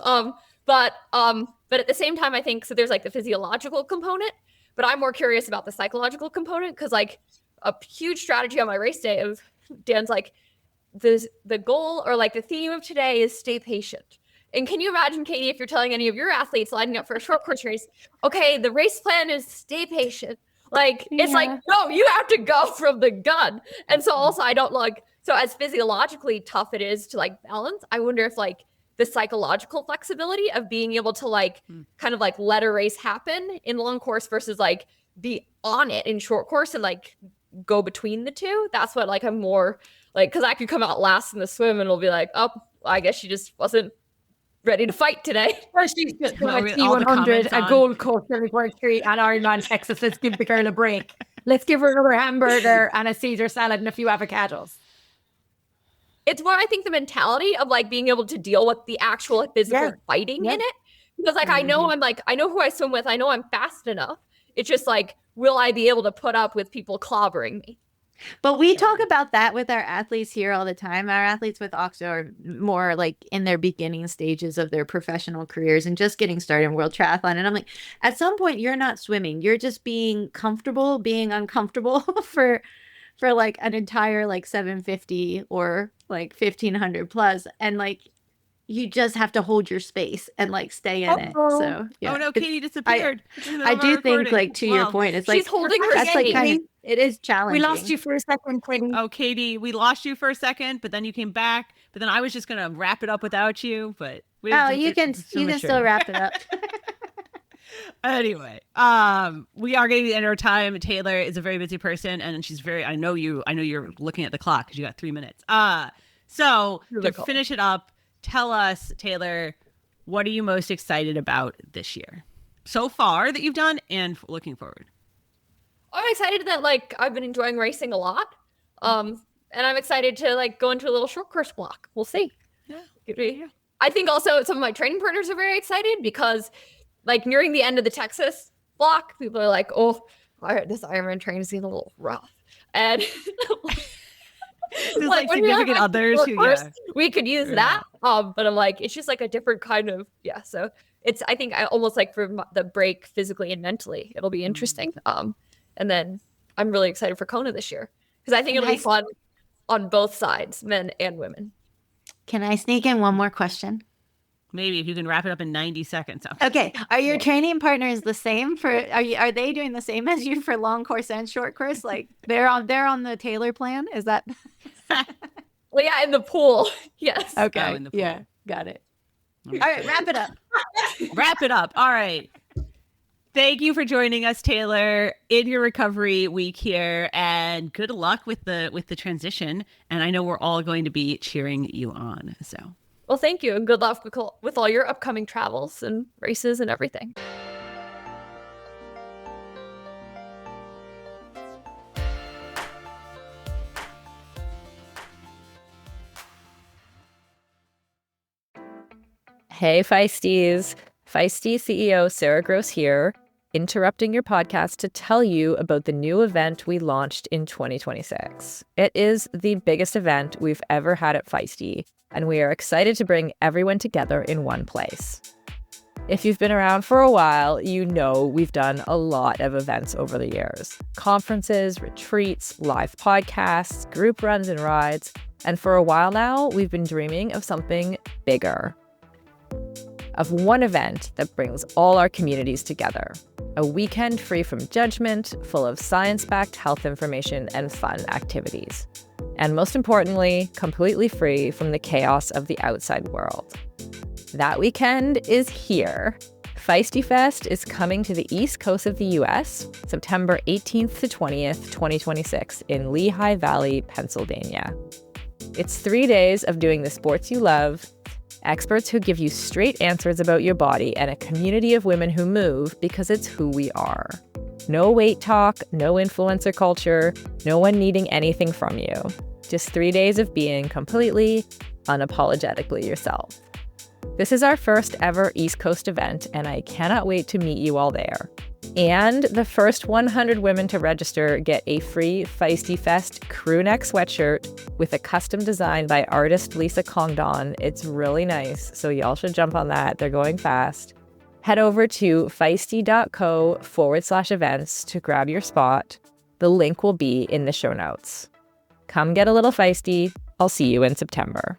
But at the same time, I think, so there's like the physiological component, but I'm more curious about the psychological component. Cause like a huge strategy on my race day of Dan's like, the goal or like the theme of today is stay patient. And can you imagine, Katie, if you're telling any of your athletes lining up for a short course race, okay, the race plan is stay patient. Like, it's like, no, you have to go from the gun. And so also I don't like, so as physiologically tough it is to like balance, I wonder if like the psychological flexibility of being able to like kind of like let a race happen in long course versus like be on it in short course and like go between the two. That's what like I'm more like, because I could come out last in the swim and it'll be like, oh, I guess she just wasn't ready to fight today. Or she's just doing a T100, a Gold Coast 30.3 and Ironman Texas. Let's give the girl a break. Let's give her another hamburger and a Caesar salad and a few avocados. It's more, I think, the mentality of like being able to deal with the actual like, physical fighting in it. Because like I know I know who I swim with. I know I'm fast enough. It's just like, will I be able to put up with people clobbering me? But we talk about that with our athletes here all the time. Our athletes with OXO are more like in their beginning stages of their professional careers and just getting started in World Triathlon. And I'm like, at some point, you're not swimming. You're just being comfortable, being uncomfortable for like an entire like 750 or like 1500 plus. And like, you just have to hold your space and like stay in it. So yeah. Oh no, Katie disappeared. I do think like to your point, it's like she's holding her that's like kind of, it is challenging. We lost you for a second, Quinn. Oh, Katie, we lost you for a second, but then you came back. But then I was just gonna wrap it up without you. But you can still wrap it up. Anyway, we are getting to the end of our time. Taylor is a very busy person, and she's very. I know you're looking at the clock because you got 3 minutes. So to finish it up, tell us, Taylor, what are you most excited about this year so far that you've done and looking forward? I'm excited that like I've been enjoying racing a lot. And I'm excited to like go into a little short course block. We'll see. Yeah. I think also some of my training partners are very excited because like nearing the end of the Texas block, people are like, oh, this Ironman training is getting a little rough. And there's like significant others who, we could use that. But I'm like, it's just like a different kind of, So it's, I think I almost like for the break physically and mentally, it'll be interesting. And then I'm really excited for Kona this year because I think it'll be fun on both sides, men and women. Can I sneak in one more question? Maybe if you can wrap it up in 90 seconds. Okay. Are your training partners the same are they doing the same as you for long course and short course? Like they're on the Taylor plan? Is that? Well, yeah, in the pool. Yes. Okay. In the pool. Yeah. Got it. All right. Wrap it up. Wrap it up. All right. Thank you for joining us, Taylor, in your recovery week here, and good luck with the transition. And I know we're all going to be cheering you on. So. Well, thank you, and good luck with all your upcoming travels and races and everything. Hey, Feisties. Feisty CEO Sarah Gross here, interrupting your podcast to tell you about the new event we launched in 2026. It is the biggest event we've ever had at Feisty, and we are excited to bring everyone together in one place. If you've been around for a while, you know we've done a lot of events over the years. Conferences, retreats, live podcasts, group runs and rides, and for a while now, we've been dreaming of something bigger. Of one event that brings all our communities together. A weekend free from judgment, full of science-backed health information and fun activities. And most importantly, completely free from the chaos of the outside world. That weekend is here. Feisty Fest is coming to the east coast of the US, September 18th to 20th, 2026 in Lehigh Valley, Pennsylvania. It's 3 days of doing the sports you love, experts who give you straight answers about your body, and a community of women who move because it's who we are. No weight talk, no influencer culture, no one needing anything from you. Just 3 days of being completely, unapologetically yourself. This is our first ever East Coast event, and I cannot wait to meet you all there. And the first 100 women to register get a free Feisty Fest crew neck sweatshirt with a custom design by artist Lisa Congdon. It's really nice, so y'all should jump on that. They're going fast. Head over to feisty.co/events to grab your spot. The link will be in the show notes. Come get a little feisty. I'll see you in September.